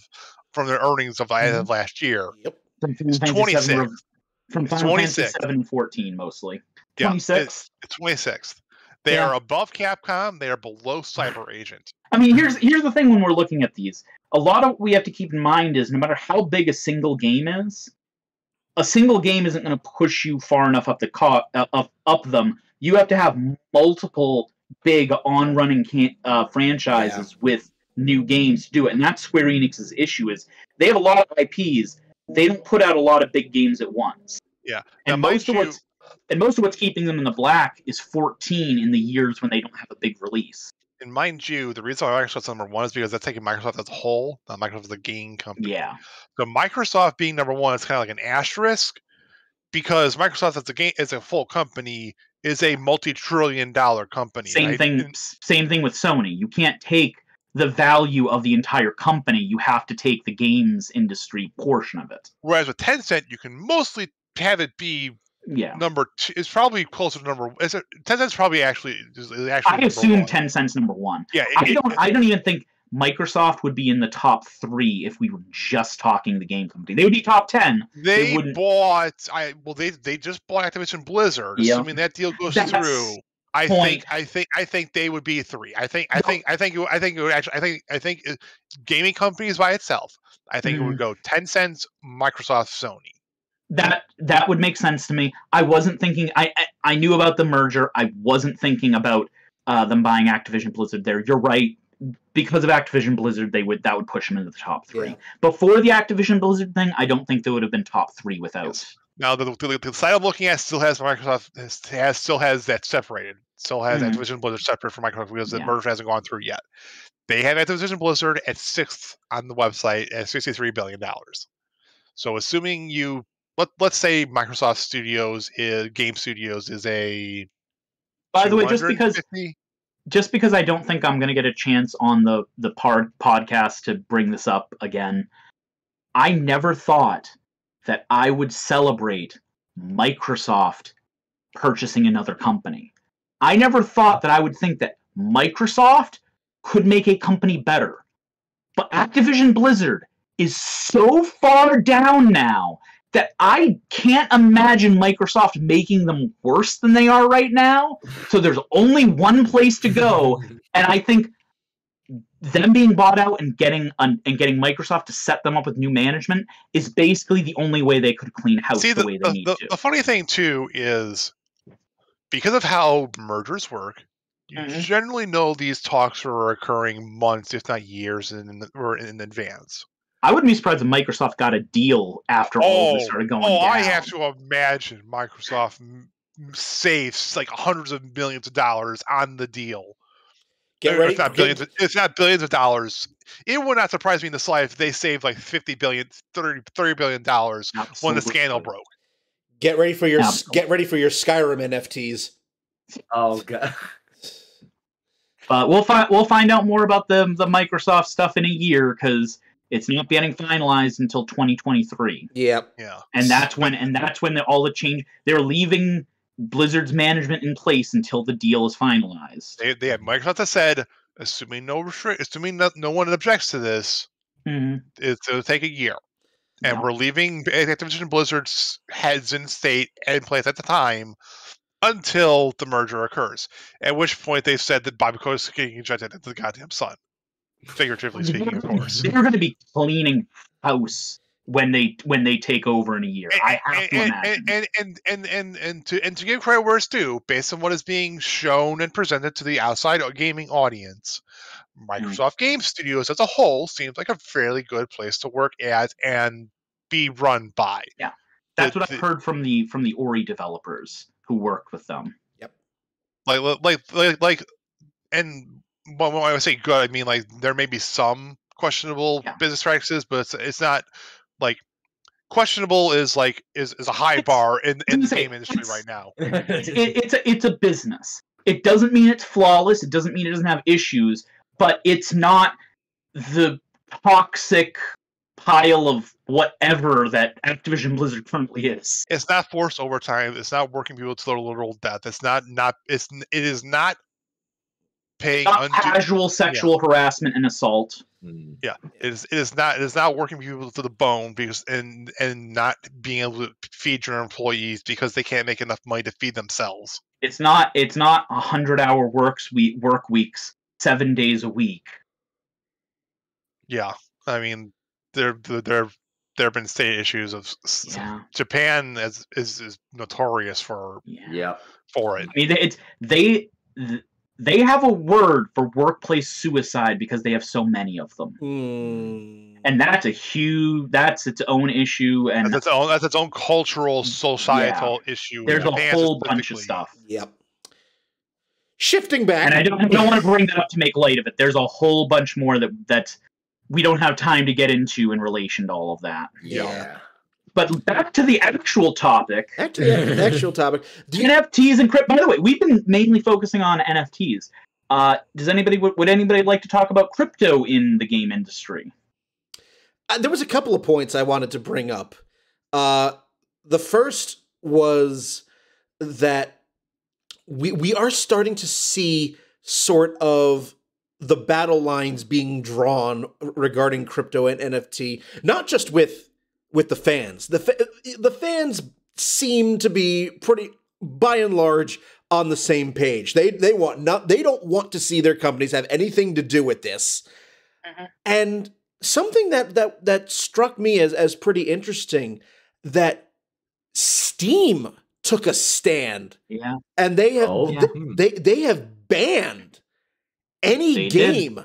from their earnings of last year. Yep. It's 26th. From Final Fantasy 7 and 14, mostly. 26th? It's 26th. They are above Capcom. They are below Cyber Agent. I mean, here's the thing when we're looking at these. A lot of what we have to keep in mind is no matter how big a single game is, a single game isn't going to push you far enough up up them. You have to have multiple big on-running franchises with new games to do it. And that's Square Enix's issue is they have a lot of IPs. They don't put out a lot of big games at once. Yeah. And most of what's keeping them in the black is 14 in the years when they don't have a big release. And mind you, the reason why Microsoft's number one is because that's taking Microsoft as a whole, not Microsoft as a game company. Yeah. So Microsoft being number one is kind of like an asterisk because Microsoft as a full company is a multi-trillion-dollar company. Same thing with Sony. You can't take the value of the entire company. You have to take the games industry portion of it. Whereas with Tencent, you can mostly have it be number two. It's probably closer to number. Tencent's probably actually. I assume Tencent's number one. Yeah, I don't even think Microsoft would be in the top 3 if we were just talking the game company. They would be top 10. They just bought Activision Blizzard. Yep. Assuming that deal goes through. I think they would be 3. I think gaming companies by itself. I think it would go Tencent, Microsoft, Sony. that would make sense to me. I wasn't thinking. I knew about the merger. I wasn't thinking about them buying Activision Blizzard. There, you're right. Because of Activision Blizzard, that would push them into the top 3. Yeah. Before the Activision Blizzard thing, I don't think they would have been top 3 without. Yes. Now the site I'm looking at still has Microsoft still has that separated. Still has Activision Blizzard separate from Microsoft because the merger hasn't gone through yet. They have Activision Blizzard at 6th on the website at $63 billion. So assuming let's say Microsoft Studios Game Studios is a. By the way, just because I don't think I'm going to get a chance on the podcast to bring this up again, I never thought that I would celebrate Microsoft purchasing another company. I never thought that I would think that Microsoft could make a company better. But Activision Blizzard is so far down now that I can't imagine Microsoft making them worse than they are right now. So there's only one place to go, and I think them being bought out and getting Microsoft to set them up with new management is basically the only way they could clean house the way they need to. The funny thing too is because of how mergers work, you generally know these talks are occurring months, if not years, in advance. I wouldn't be surprised if Microsoft got a deal after all of this started going down. I have to imagine Microsoft saves like hundreds of millions of dollars on the deal. Get ready. If not billions of dollars. It would not surprise me in the slightest if they saved like $50 billion, $30 billion when the scandal broke. Get ready for your Skyrim NFTs. Oh god. But we'll find out more about the Microsoft stuff in a year because it's not getting finalized until 2023. Yep. Yeah. And that's when all the change. They're leaving Blizzard's management in place until the deal is finalized. They have Microsoft has said, assuming no one objects to this, it'll take a year. And we're leaving Activision Blizzard's heads in state and place at the time until the merger occurs. At which point they've said that Bobby Kotick is getting injected into the goddamn sun. Figuratively speaking, of course. They're going to be cleaning house when they take over in a year. I have to imagine. And to give credit where it's due, based on what is being shown and presented to the outside gaming audience, Microsoft Game Studios as a whole seems like a fairly good place to work at and be run by. Yeah, that's what I've heard from the Ori developers who worked with them. Yep. And when I say good, I mean like there may be some questionable business practices, but it's not like questionable is a high bar in the game industry right now. It's a business. It doesn't mean it's flawless. It doesn't mean it doesn't have issues, but it's not the toxic pile of whatever that Activision Blizzard currently is. It's not forced overtime. It's not working people to their literal death. It is not paying casual sexual harassment and assault. Yeah, it is not working people to the bone because and not being able to feed your employees because they can't make enough money to feed themselves. It's not 100-hour work weeks, 7 days a week. Yeah, I mean there have been state issues of Japan is notorious for it. I mean they have a word for workplace suicide because they have so many of them. And that's its own issue, and that's its own cultural, societal issue. There's a whole bunch of stuff. Yep. Shifting back, and I don't want to bring that up to make light of it. There's a whole bunch more that we don't have time to get into in relation to all of that. Yeah. But back to the actual topic. NFTs and crypto. By the way, we've been mainly focusing on NFTs. Would anybody like to talk about crypto in the game industry? There was a couple of points I wanted to bring up. The first was that we are starting to see sort of the battle lines being drawn regarding crypto and NFT, not just with the fans. The fans seem to be pretty, by and large, on the same page. They don't want to see their companies have anything to do with this. And something that struck me as pretty interesting, that Steam took a stand. Yeah. And they have they have banned any game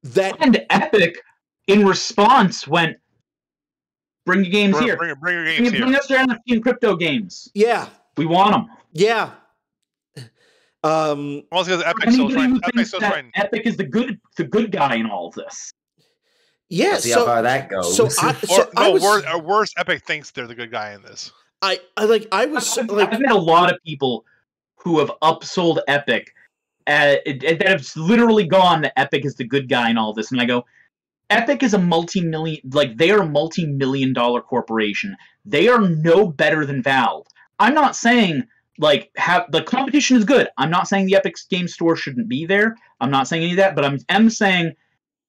that, and Epic in response went, bring your games here. Bring your games here. Bring us your NFT and crypto games. Yeah. We want them. Yeah. Well, because Epic's still trying. Epic is the good guy in all of this. Yeah, see how far that goes. Worse, Epic thinks they're the good guy in this. I've met a lot of people who have upsold Epic that have literally gone that Epic is the good guy in all this, and I go, Epic is a they are a multi-million-dollar corporation. They are no better than Valve. I'm not saying the competition is good. I'm not saying the Epic Game Store shouldn't be there. I'm not saying any of that, but I'm saying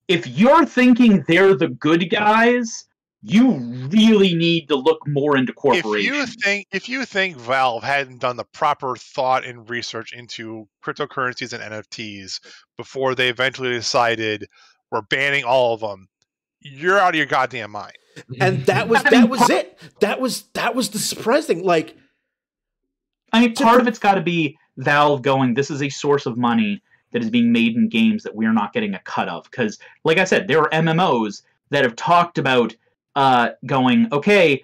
if you're thinking they're the good guys, you really need to look more into corporations. If you think Valve hadn't done the proper thought and research into cryptocurrencies and NFTs before they eventually decided we're banning all of them, you're out of your goddamn mind. And that was it. That was the surprising thing. Part of it's got to be Valve going, this is a source of money that is being made in games that we're not getting a cut of. Because, like I said, there are MMOs that have talked about going, okay,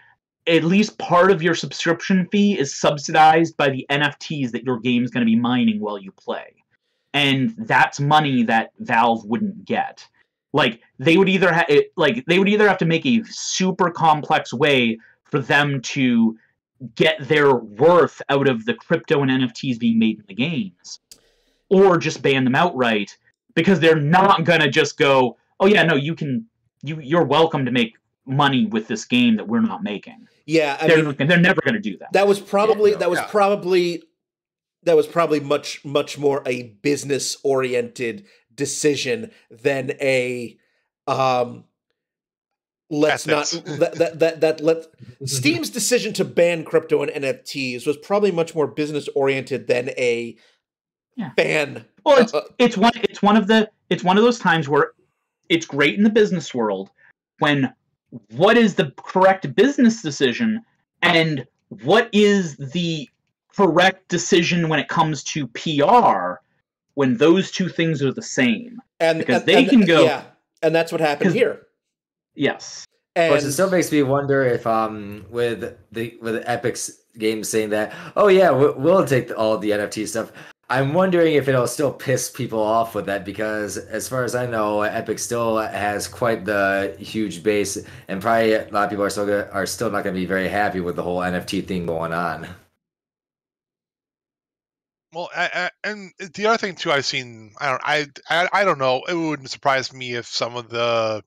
at least part of your subscription fee is subsidized by the NFTs that your game's going to be mining while you play. And that's money that Valve wouldn't get. They would either have to make a super complex way for them to get their worth out of the crypto and NFTs being made in the games, or just ban them outright, because they're not gonna just go, oh yeah, no, you're welcome to make money with this game that we're not making. Yeah, they're never gonna do that. That was probably much more a business oriented decision than a Steam's decision to ban crypto and NFTs was probably much more business oriented than a ban. Well, it's one of those times where it's great in the business world when what is the correct business decision and what is the correct decision when it comes to PR, when those two things are the same. And that's what happened here. Yes. But it still makes me wonder if with Epic's game saying that, oh yeah, we'll take all the NFT stuff, I'm wondering if it'll still piss people off with that, because as far as I know, Epic still has quite the huge base, and probably a lot of people are still not going to be very happy with the whole NFT thing going on. Well, and the other thing too, I've seen, I don't know, it wouldn't surprise me if some of the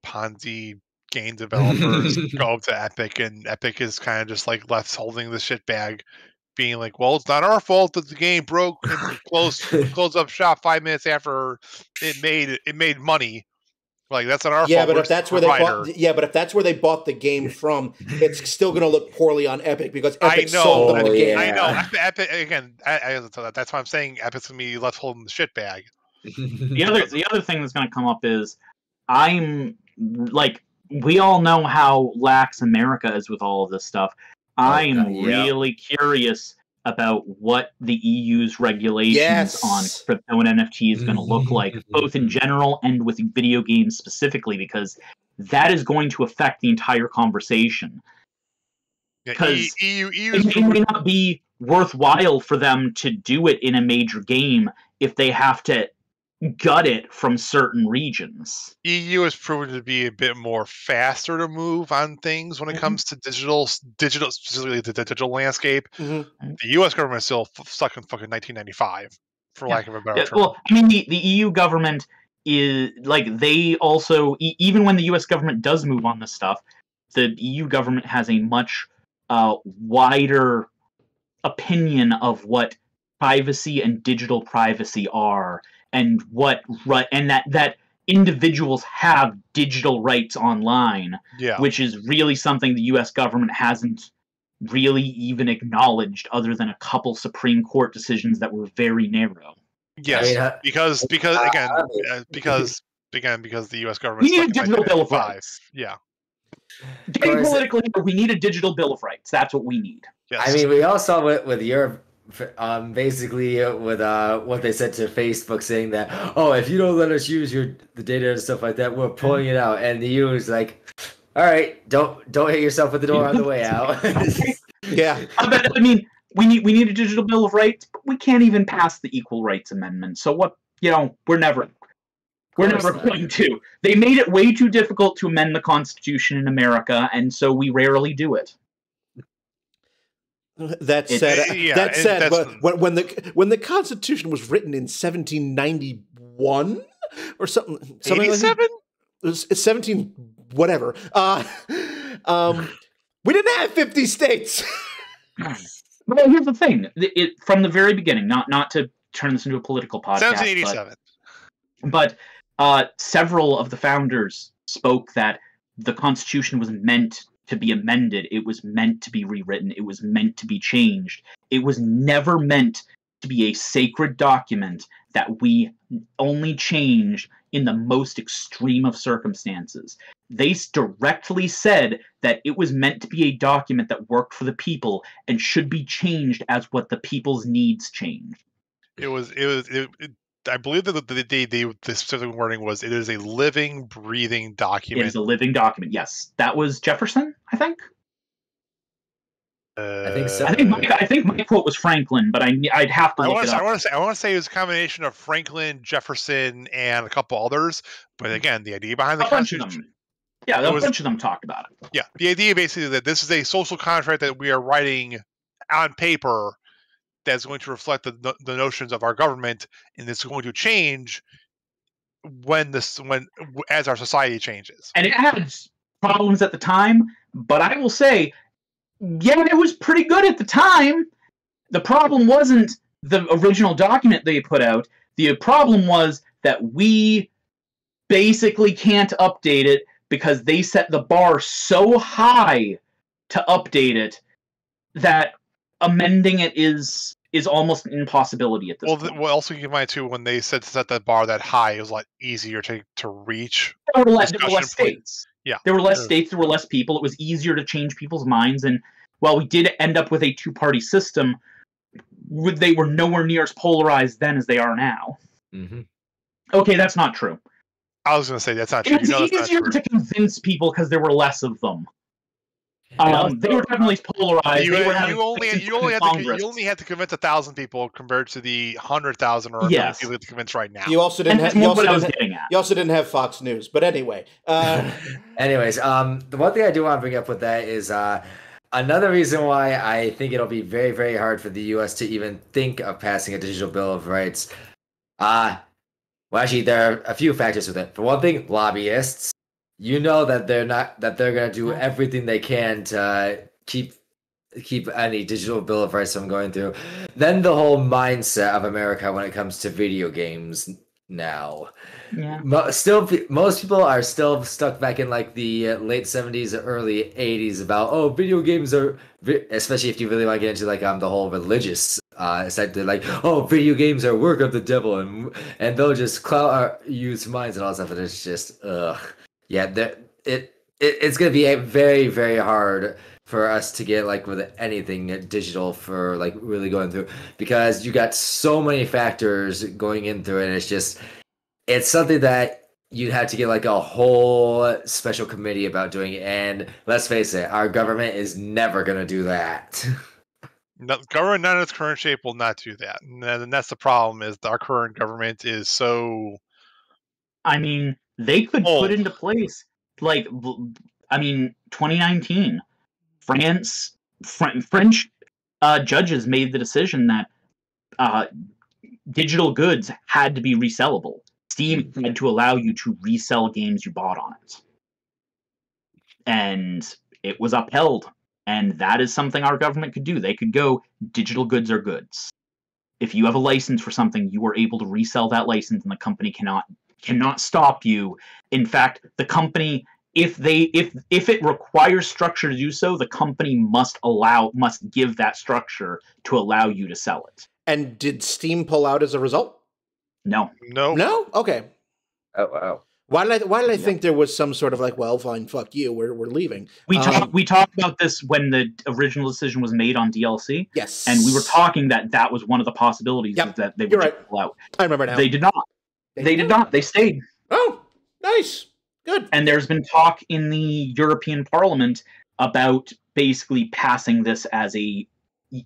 Ponzi game developers go to Epic, and Epic is kind of just left holding the shit bag, being like, well, it's not our fault that the game broke and closed up shop 5 minutes after it made money. That's not our fault. But if that's where they bought the game from, it's still going to look poorly on Epic, because Epic sold them the game. I know. Epic again. That's why I'm saying Epic's going to be left holding the shit bag. The other thing that's going to come up is we all know how lax America is with all of this stuff. I'm really curious about what the EU's regulations on crypto and NFT is going to look like, both in general and with video games specifically, because that is going to affect the entire conversation. Because it may not be worthwhile for them to do it in a major game if they have to gut it from certain regions. EU has proven to be a bit more faster to move on things when it comes to digital, specifically the digital landscape. The US government is still stuck in fucking 1995, for lack of a better term. Well, I mean, the EU government is they also, even when the US government does move on this stuff, the EU government has a much wider opinion of what privacy and digital privacy are, and that individuals have digital rights online, which is really something the U.S. government hasn't really even acknowledged, other than a couple Supreme Court decisions that were very narrow. Yes, because the U.S. government. You need a digital bill of rights. Yeah. Getting politically, we need a digital bill of rights. That's what we need. Yes. I mean, we all saw with Europe, basically with what they said to Facebook, saying that, oh, if you don't let us use the data and stuff like that, we're pulling it out. And the EU is like, all right, don't hit yourself with the door on the way out. Yeah. But I mean, we need a digital bill of rights, but we can't even pass the Equal Rights Amendment. So what? We're never going to. They made it way too difficult to amend the Constitution in America, and so we rarely do it. That said, when the Constitution was written in 1791 or something 87? Like it's 17 whatever. We didn't have 50 states. Well, here's the thing: from the very beginning, not to turn this into a political podcast, 1787. But several of the founders spoke that the Constitution was meant to be amended. It was meant to be rewritten. It was meant to be changed. It was never meant to be a sacred document that we only change in the most extreme of circumstances. They directly said that it was meant to be a document that worked for the people and should be changed as what the people's needs changed. I believe that the specific wording was, it is a living, breathing document. It is a living document, yes. That was Jefferson, I think? I think so. I think my quote was Franklin, but I'd have to look it up. I want to say it was a combination of Franklin, Jefferson, and a couple others. But again, the idea behind the Constitution... Yeah, a bunch of them talked about it. Yeah, the idea basically that this is a social contract that we are writing on paper that's going to reflect the notions of our government, and it's going to change as our society changes. And it had problems at the time, but I will say, yeah, it was pretty good at the time. The problem wasn't the original document they put out. The problem was that we basically can't update it because they set the bar so high to update it that amending it is almost an impossibility at this point. Well, also keep in mind too, when they said to set that bar that high, it was like easier to reach. There were less states. Yeah, there were less states. There were less people. It was easier to change people's minds. And while we did end up with a two-party system, they were nowhere near as polarized then as they are now. Mm-hmm. Okay, that's not true. I was going to say that's not true. It's easier to convince people because there were less of them. They were definitely polarized. You only had to convince 1,000 people compared to the 100,000 or yes. people to convince right now. You also didn't have Fox News. But anyway. Anyways, the one thing I do want to bring up with that is another reason why I think it'll be very, very hard for the U.S. to even think of passing a digital bill of rights. Well, actually, there are a few factors with it. For one thing, lobbyists. You know that they're going to do everything they can to keep any digital bill of rights from going through. Then the whole mindset of America when it comes to video games now. Yeah. Most people are still stuck back in like the late 70s, early 80s about, video games are, especially if you really want to get into like the whole religious side, they're like, video games are work of the devil, and they'll just cloud use minds and all that stuff, and it's just yeah, it's gonna be very, very hard for us to get like with anything digital for like really going through, because you got so many factors going into it, and it's something that you'd have to get like a whole special committee about doing it. And let's face it, our government is never gonna do that. No, government not in its current shape will not do that, and that's the problem. Is our current government is so. I mean, they could put into place, 2019, French judges made the decision that digital goods had to be resellable. Steam had to allow you to resell games you bought on it. And it was upheld. And that is something our government could do. They could go, digital goods are goods. If you have a license for something, you are able to resell that license, and the company cannot stop you. In fact, the company, if it requires structure to do so, the company must give that structure to allow you to sell it. And did Steam pull out as a result? No. No? Okay. Oh, wow. Why did I think there was some sort of like, well, fine, fuck you, we're leaving. We talked about this when the original decision was made on DLC. Yes, and we were talking that was one of the possibilities that they would pull out. I remember now. They did not. They did not. They stayed. Oh, nice, good. And there's been talk in the European Parliament about basically passing this as a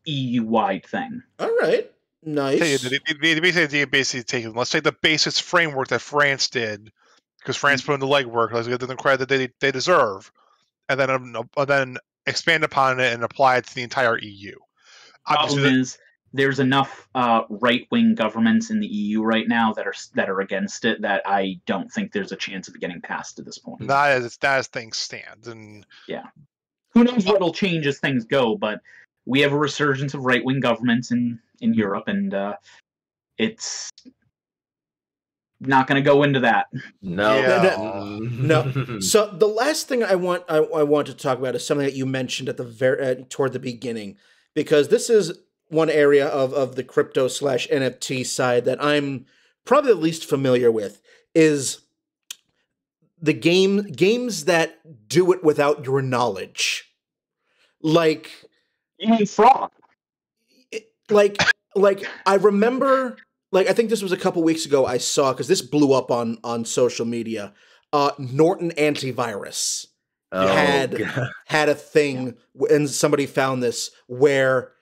EU-wide thing. All right, nice. They basically take, let's say, the basis framework that France did, because France put in the legwork, let's give them the credit that they deserve, and then expand upon it and apply it to the entire EU. Problem is, there's enough right-wing governments in the EU right now that are against it that I don't think there's a chance of it getting passed at this point. Not as things stand, and yeah, who knows what'll change as things go? But we have a resurgence of right-wing governments in Europe, and it's not going to go into that. No. So the last thing I want to talk about is something that you mentioned at the toward the beginning, because this is one area of the crypto / NFT side that I'm probably the least familiar with, is the games that do it without your knowledge. Like, you mean fraud? Like I remember, like, I think this was a couple weeks ago I saw, because this blew up on social media, Norton Antivirus had a thing, and somebody found this, where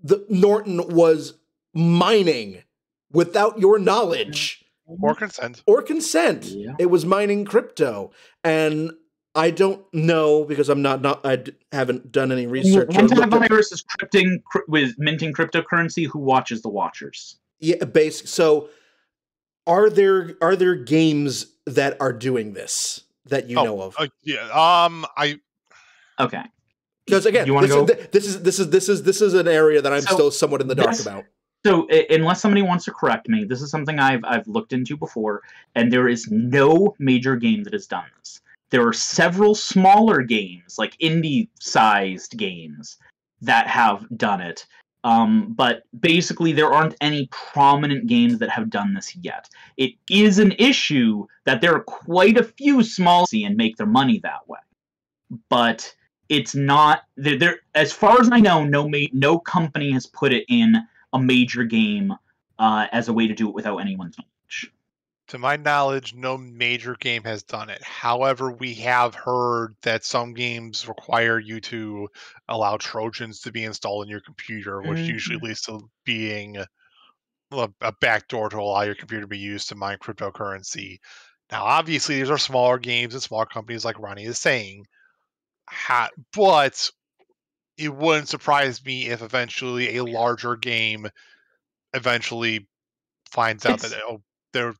the Norton was mining without your knowledge or consent. Yeah. It was mining crypto, and I don't know, because I haven't done any research. Antivirus is minting cryptocurrency. Who watches the watchers? Yeah, basic. So, are there games that are doing this that you know of? Okay. Because again, this is an area that I'm still somewhat in the dark about. So, unless somebody wants to correct me, this is something I've looked into before, and there is no major game that has done this. There are several smaller games, like indie-sized games, that have done it. But basically, there aren't any prominent games that have done this yet. It is an issue that there are quite a few small and make their money that way. But it's not there. As far as I know, no company has put it in a major game as a way to do it without anyone's knowledge. To my knowledge, no major game has done it. However, we have heard that some games require you to allow Trojans to be installed in your computer, which usually leads to being a backdoor to allow your computer to be used to mine cryptocurrency. Now, obviously, these are smaller games and smaller companies, like Ronny is saying. But it wouldn't surprise me if eventually a larger game eventually finds out that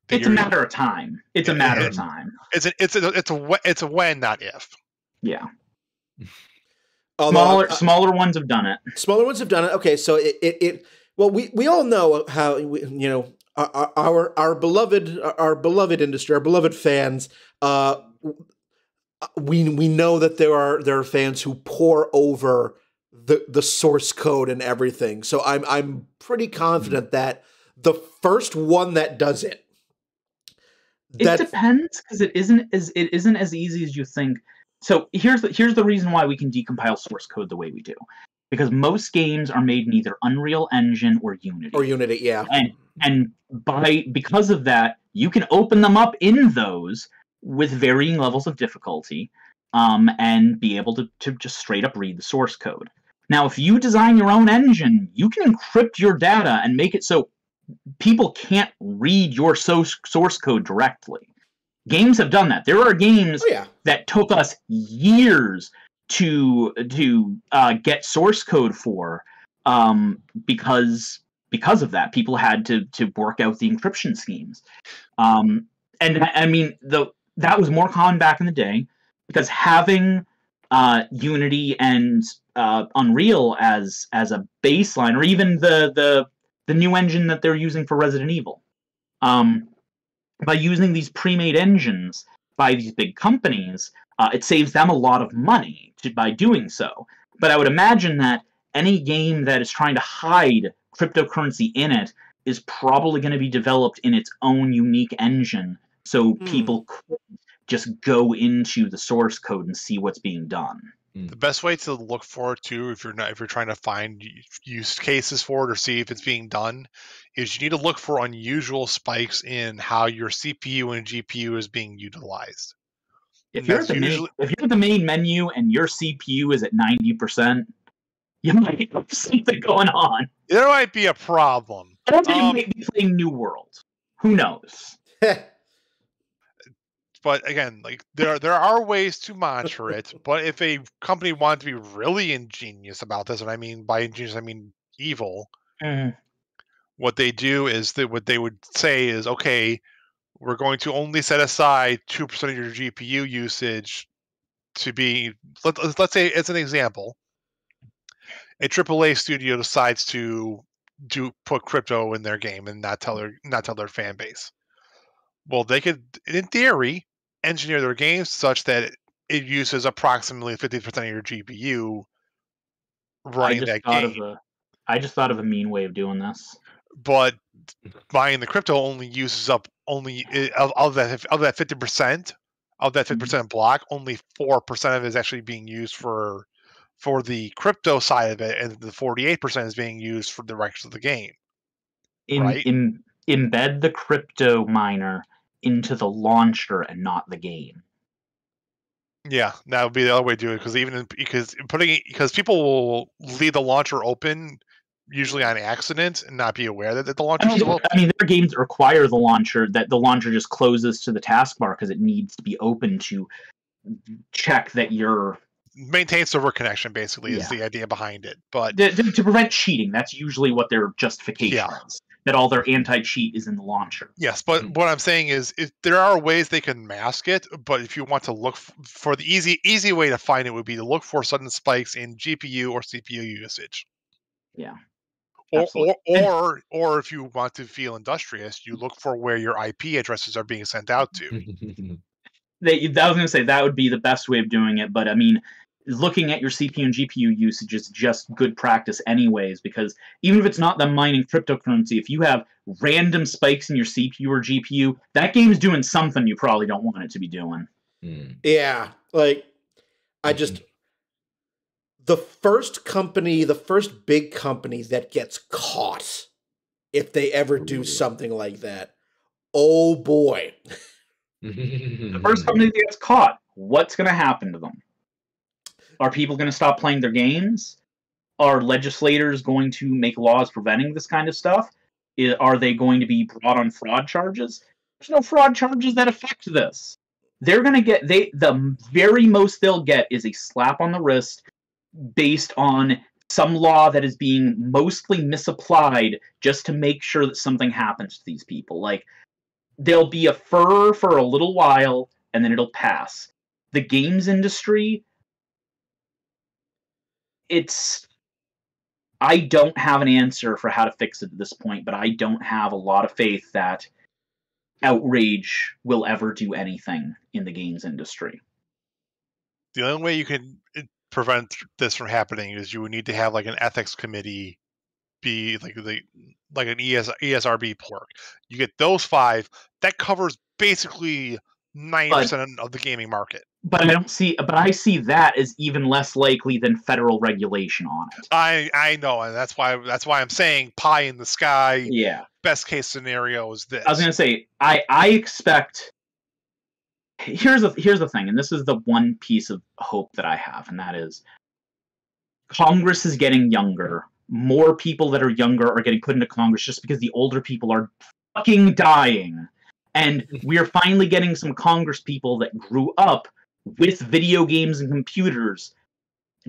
it's a matter of time. It's a matter of time. It's a when, not if. Yeah. Smaller ones have done it. Smaller ones have done it. Okay, so well, we all know how our beloved industry, our beloved fans. We know that there are fans who pour over the source code and everything. So I'm pretty confident that the first one that does it. It depends, because it isn't as easy as you think. So here's the reason why we can decompile source code the way we do, because most games are made in either Unreal Engine or Unity. Yeah. And because of that, you can open them up in those with varying levels of difficulty, and be able to just straight up read the source code. Now, if you design your own engine, you can encrypt your data and make it so people can't read your source code directly. Games have done that. There are games that took us years to get source code for, because of that. People had to work out the encryption schemes. And I mean, that was more common back in the day, because having Unity and Unreal as a baseline, or even the new engine that they're using for Resident Evil, by using these pre-made engines by these big companies, it saves them a lot of money by doing so. But I would imagine that any game that is trying to hide cryptocurrency in it is probably going to be developed in its own unique engine so people could just go into the source code and see what's being done. The best way to look for it too, if you're trying to find use cases for it or see if it's being done, is you need to look for unusual spikes in how your CPU and GPU is being utilized. If you're at the main menu and your CPU is at 90%, you might have something going on. There might be a problem. I don't think you might be playing New World. Who knows? But again, like there are ways to monitor it. But if a company wanted to be really ingenious about this, and I mean by ingenious I mean evil, what they do is that what they would say is, okay, we're going to only set aside 2% of your GPU usage to be. Let's say, as an example, a AAA studio decides to put crypto in their game and not tell their fan base. Well, they could, in theory, engineer their games such that it uses approximately 50% of your GPU running that game. I just thought of a mean way of doing this. But buying the crypto only uses up of that 50% of that 50% block, only 4% of it is actually being used for the crypto side of it, and the 48% is being used for the rest of the game. Right? Embed the crypto miner into the launcher and not the game. Yeah, that would be the other way to do it, because people will leave the launcher open usually on accident and not be aware that the launcher is still open. I mean, there are games that require the launcher just closes to the taskbar because it needs to be open to check that you're maintain server connection, basically, is the idea behind it. But to prevent cheating, that's usually what their justification is. That all their anti-cheat is in the launcher. Yes, but what I'm saying is, there are ways they can mask it, but if you want to look for the easy way to find it would be to look for sudden spikes in GPU or CPU usage. Yeah. Or if you want to feel industrious, you look for where your IP addresses are being sent out to. I was going to say that would be the best way of doing it, but I mean, looking at your CPU and GPU usage is just good practice anyways, because even if it's not them mining cryptocurrency, if you have random spikes in your CPU or GPU, that game's doing something you probably don't want it to be doing. Yeah, like, the first big company that gets caught, if they ever do something like that, oh boy. The first company that gets caught, what's going to happen to them? Are people going to stop playing their games? Are legislators going to make laws preventing this kind of stuff? Are they going to be brought on fraud charges? There's no fraud charges that affect this. They're going to get, the very most they'll get is a slap on the wrist based on some law that is being mostly misapplied just to make sure that something happens to these people. Like, there'll be a furor for a little while, and then it'll pass. The games industry, I don't have an answer for how to fix it at this point, but I don't have a lot of faith that outrage will ever do anything in the games industry. The only way you can prevent this from happening is you would need to have like an ethics committee be like an ESRB work. You get those 5, that covers basically 90% of the gaming market. But I see that as even less likely than federal regulation on it. I know, and that's why I'm saying pie in the sky. Yeah. Best case scenario is this. I was gonna say I expect. Here's the thing, and this is the one piece of hope that I have, and that is Congress is getting younger. More people that are younger are getting put into Congress just because the older people are fucking dying. And we're finally getting some Congress people that grew up with video games and computers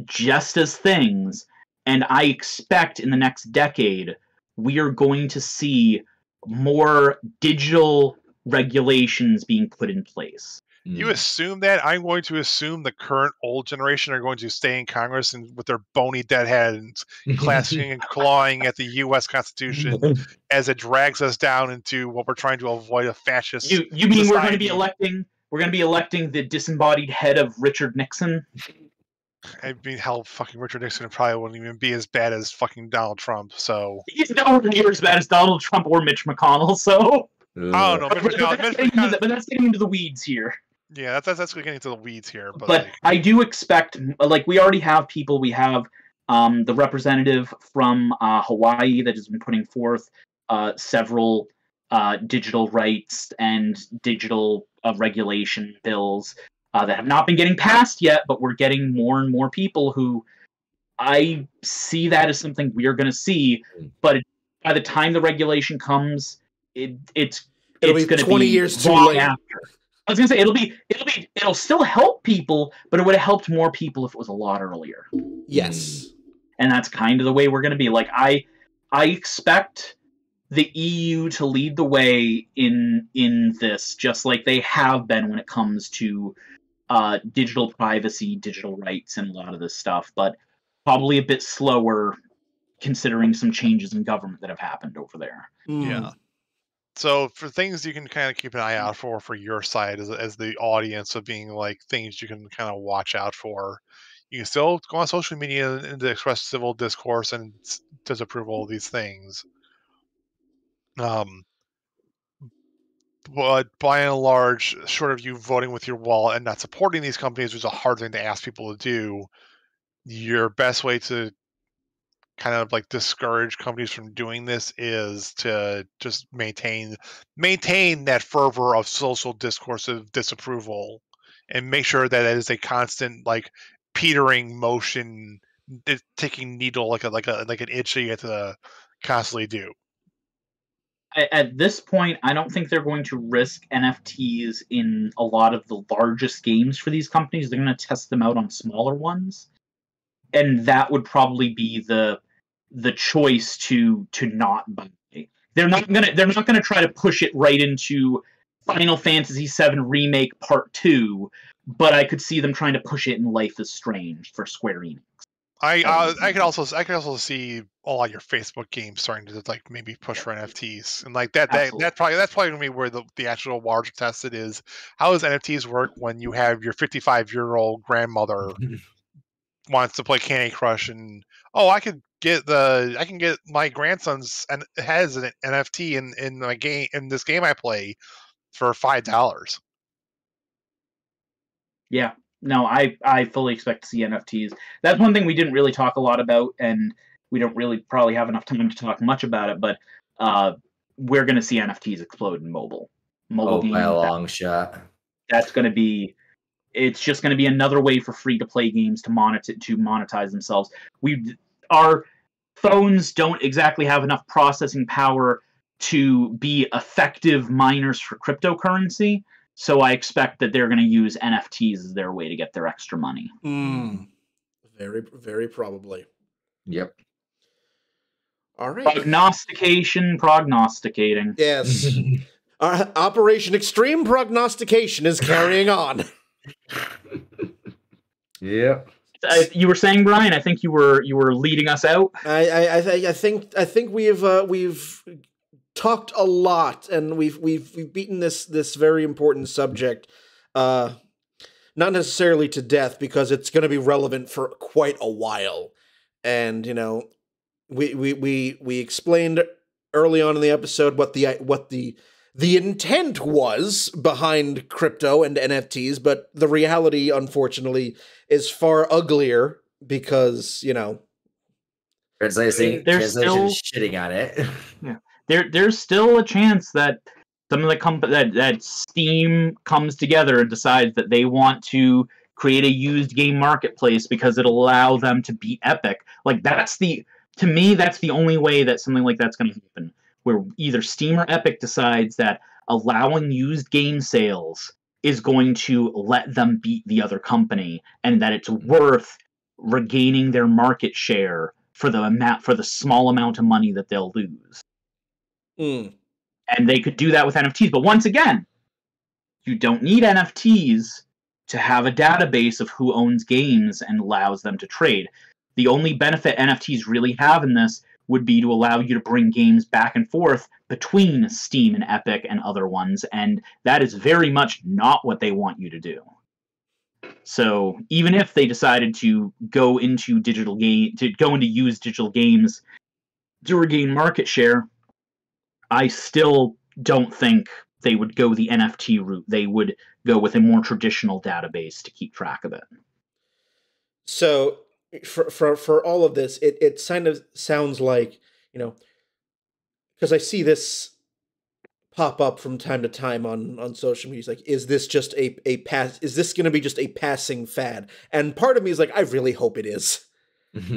just as things. And I expect in the next decade, we are going to see more digital regulations being put in place. You assume that? I'm going to assume the current old generation are going to stay in Congress and with their bony dead heads clashing and clawing at the U.S. Constitution as it drags us down into what we're trying to avoid, a fascist. You mean society. We're going to be electing the disembodied head of Richard Nixon? I mean, hell, fucking Richard Nixon probably wouldn't even be as bad as fucking Donald Trump. So he's nowhere near as bad as Donald Trump or Mitch McConnell. So I don't know. But that's getting into the weeds here. Yeah, that's getting into the weeds here. But like, I do expect, like, we already have people. We have the representative from Hawaii that has been putting forth several digital rights and digital regulation bills that have not been getting passed yet, but we're getting more and more people who I see that as something we're going to see. But by the time the regulation comes, it's going to be 20 years too late. After. I was going to say it'll still help people, but it would have helped more people if it was a lot earlier. Yes. And that's kind of the way we're going to be. Like, I expect the EU to lead the way in this, just like they have been when it comes to digital privacy, digital rights, and a lot of this stuff, but probably a bit slower considering some changes in government that have happened over there. Yeah. So for things you can kind of keep an eye out for your side as the audience of being like things you can kind of watch out for, you can still go on social media and to express civil discourse and disapproval of these things. But by and large, short of you voting with your wallet and not supporting these companies, which is a hard thing to ask people to do, your best way to kind of like discourage companies from doing this is to just maintain that fervor of social discourse of disapproval and make sure that it is a constant like petering motion, ticking needle like an itch that you have to constantly do. At this point, I don't think they're going to risk NFTs in a lot of the largest games for these companies. They're going to test them out on smaller ones, and that would probably be the choice to not buy. They're not gonna try to push it right into Final Fantasy VII Remake Part 2, but I could see them trying to push it in Life is Strange for Square Enix. I could also see a lot of your Facebook games starting to like maybe push for NFTs and like that's probably gonna be where the actual large tested is. How does NFTs work when you have your 55-year-old grandmother wants to play Candy Crush and I can get my grandson's and has an NFT in my game in this game I play for $5. Yeah. No, I fully expect to see NFTs. That's one thing we didn't really talk a lot about, and we don't really probably have enough time to talk much about it, but we're going to see NFTs explode in mobile. Games, by a long shot. That's going to be... It's just going to be another way for free-to-play games to monetize themselves. Our phones don't exactly have enough processing power to be effective miners for cryptocurrency, so I expect that they're going to use NFTs as their way to get their extra money. Very, very probably. Yep. All right. Prognosticating. Yes. Operation Extreme Prognostication is carrying on. Yep. You were saying, Brian? I think you were leading us out. I think we've talked a lot, and we've beaten this very important subject, not necessarily to death, because it's going to be relevant for quite a while. And we explained early on in the episode what the intent was behind crypto and NFTs, but the reality, unfortunately, is far uglier because, Translation shitting on it. Yeah. There's still a chance that some of the that Steam comes together and decides that they want to create a used game marketplace because it'll allow them to beat Epic. Like, to me, that's the only way that something like that's going to happen. Where either Steam or Epic decides that allowing used game sales is going to let them beat the other company, and that it's worth regaining their market share for the small amount of money that they'll lose. And they could do that with NFTs. But once again, you don't need NFTs to have a database of who owns games and allows them to trade. The only benefit NFTs really have in this would be to allow you to bring games back and forth between Steam and Epic and other ones, and that is very much not what they want you to do. So even if they decided to go into used digital games to regain market share, I still don't think they would go the NFT route. They would go with a more traditional database to keep track of it. So for all of this, it kind of sounds like, because I see this pop up from time to time on social media. It's like, is this just a pass? Is this going to be just a passing fad? And part of me is like, I really hope it is.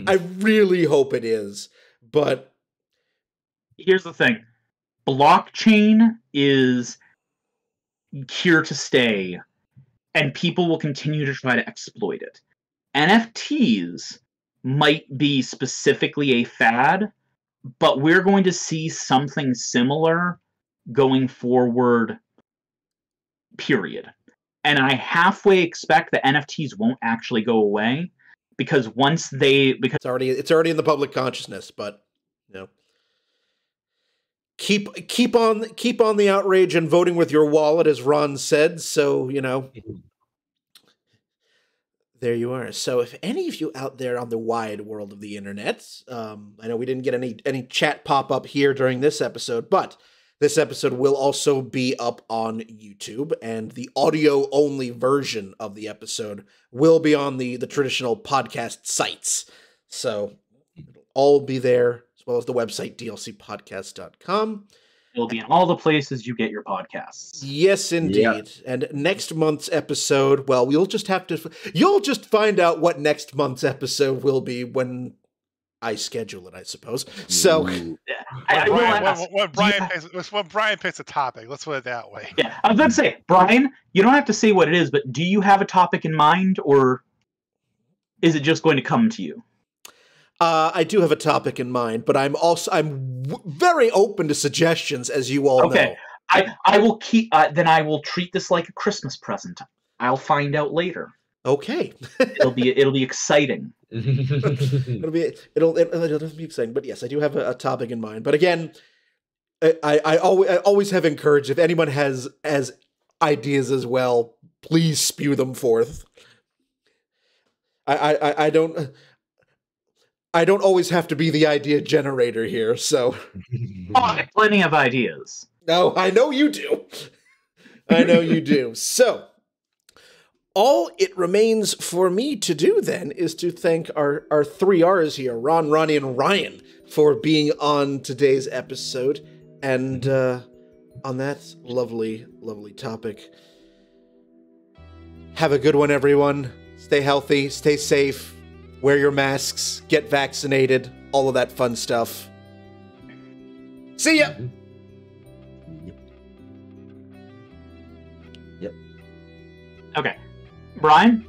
I really hope it is. But here's the thing. Blockchain is here to stay, and people will continue to try to exploit it. NFTs might be specifically a fad, but we're going to see something similar going forward, period. And I halfway expect that NFTs won't actually go away, because because it's already in the public consciousness, but keep on the outrage and voting with your wallet, as Ron said. So there you are. So if any of you out there on the wide world of the internet, I know we didn't get any chat pop up here during this episode, but this episode will also be up on YouTube, and the audio only version of the episode will be on the traditional podcast sites. So it'll all be there, as well as the website dlcpodcast.com. It'll be in all the places you get your podcasts. Yes, indeed. Yeah. And next month's episode, well, you'll just find out what next month's episode will be when I schedule it, I suppose. So when Brian picks a topic, let's put it that way. Yeah, I was going to say, Brian, you don't have to say what it is, but do you have a topic in mind, or is it just going to come to you? I do have a topic in mind, but I'm very open to suggestions, as you all know. I will keep. Then I will treat this like a Christmas present. I'll find out later. Okay. It'll be exciting. it'll be exciting. But yes, I do have a topic in mind. But again, I always have encouraged, if anyone has ideas as well, please spew them forth. I don't always have to be the idea generator here, so. I have plenty of ideas. No, I know you do. I know you do. So, all it remains for me to do then is to thank our 3 R's here, Ron, Ronny, and Ryan, for being on today's episode. And on that lovely, lovely topic, have a good one, everyone. Stay healthy, stay safe. Wear your masks, get vaccinated, all of that fun stuff. See ya! Yep. Okay. Brian?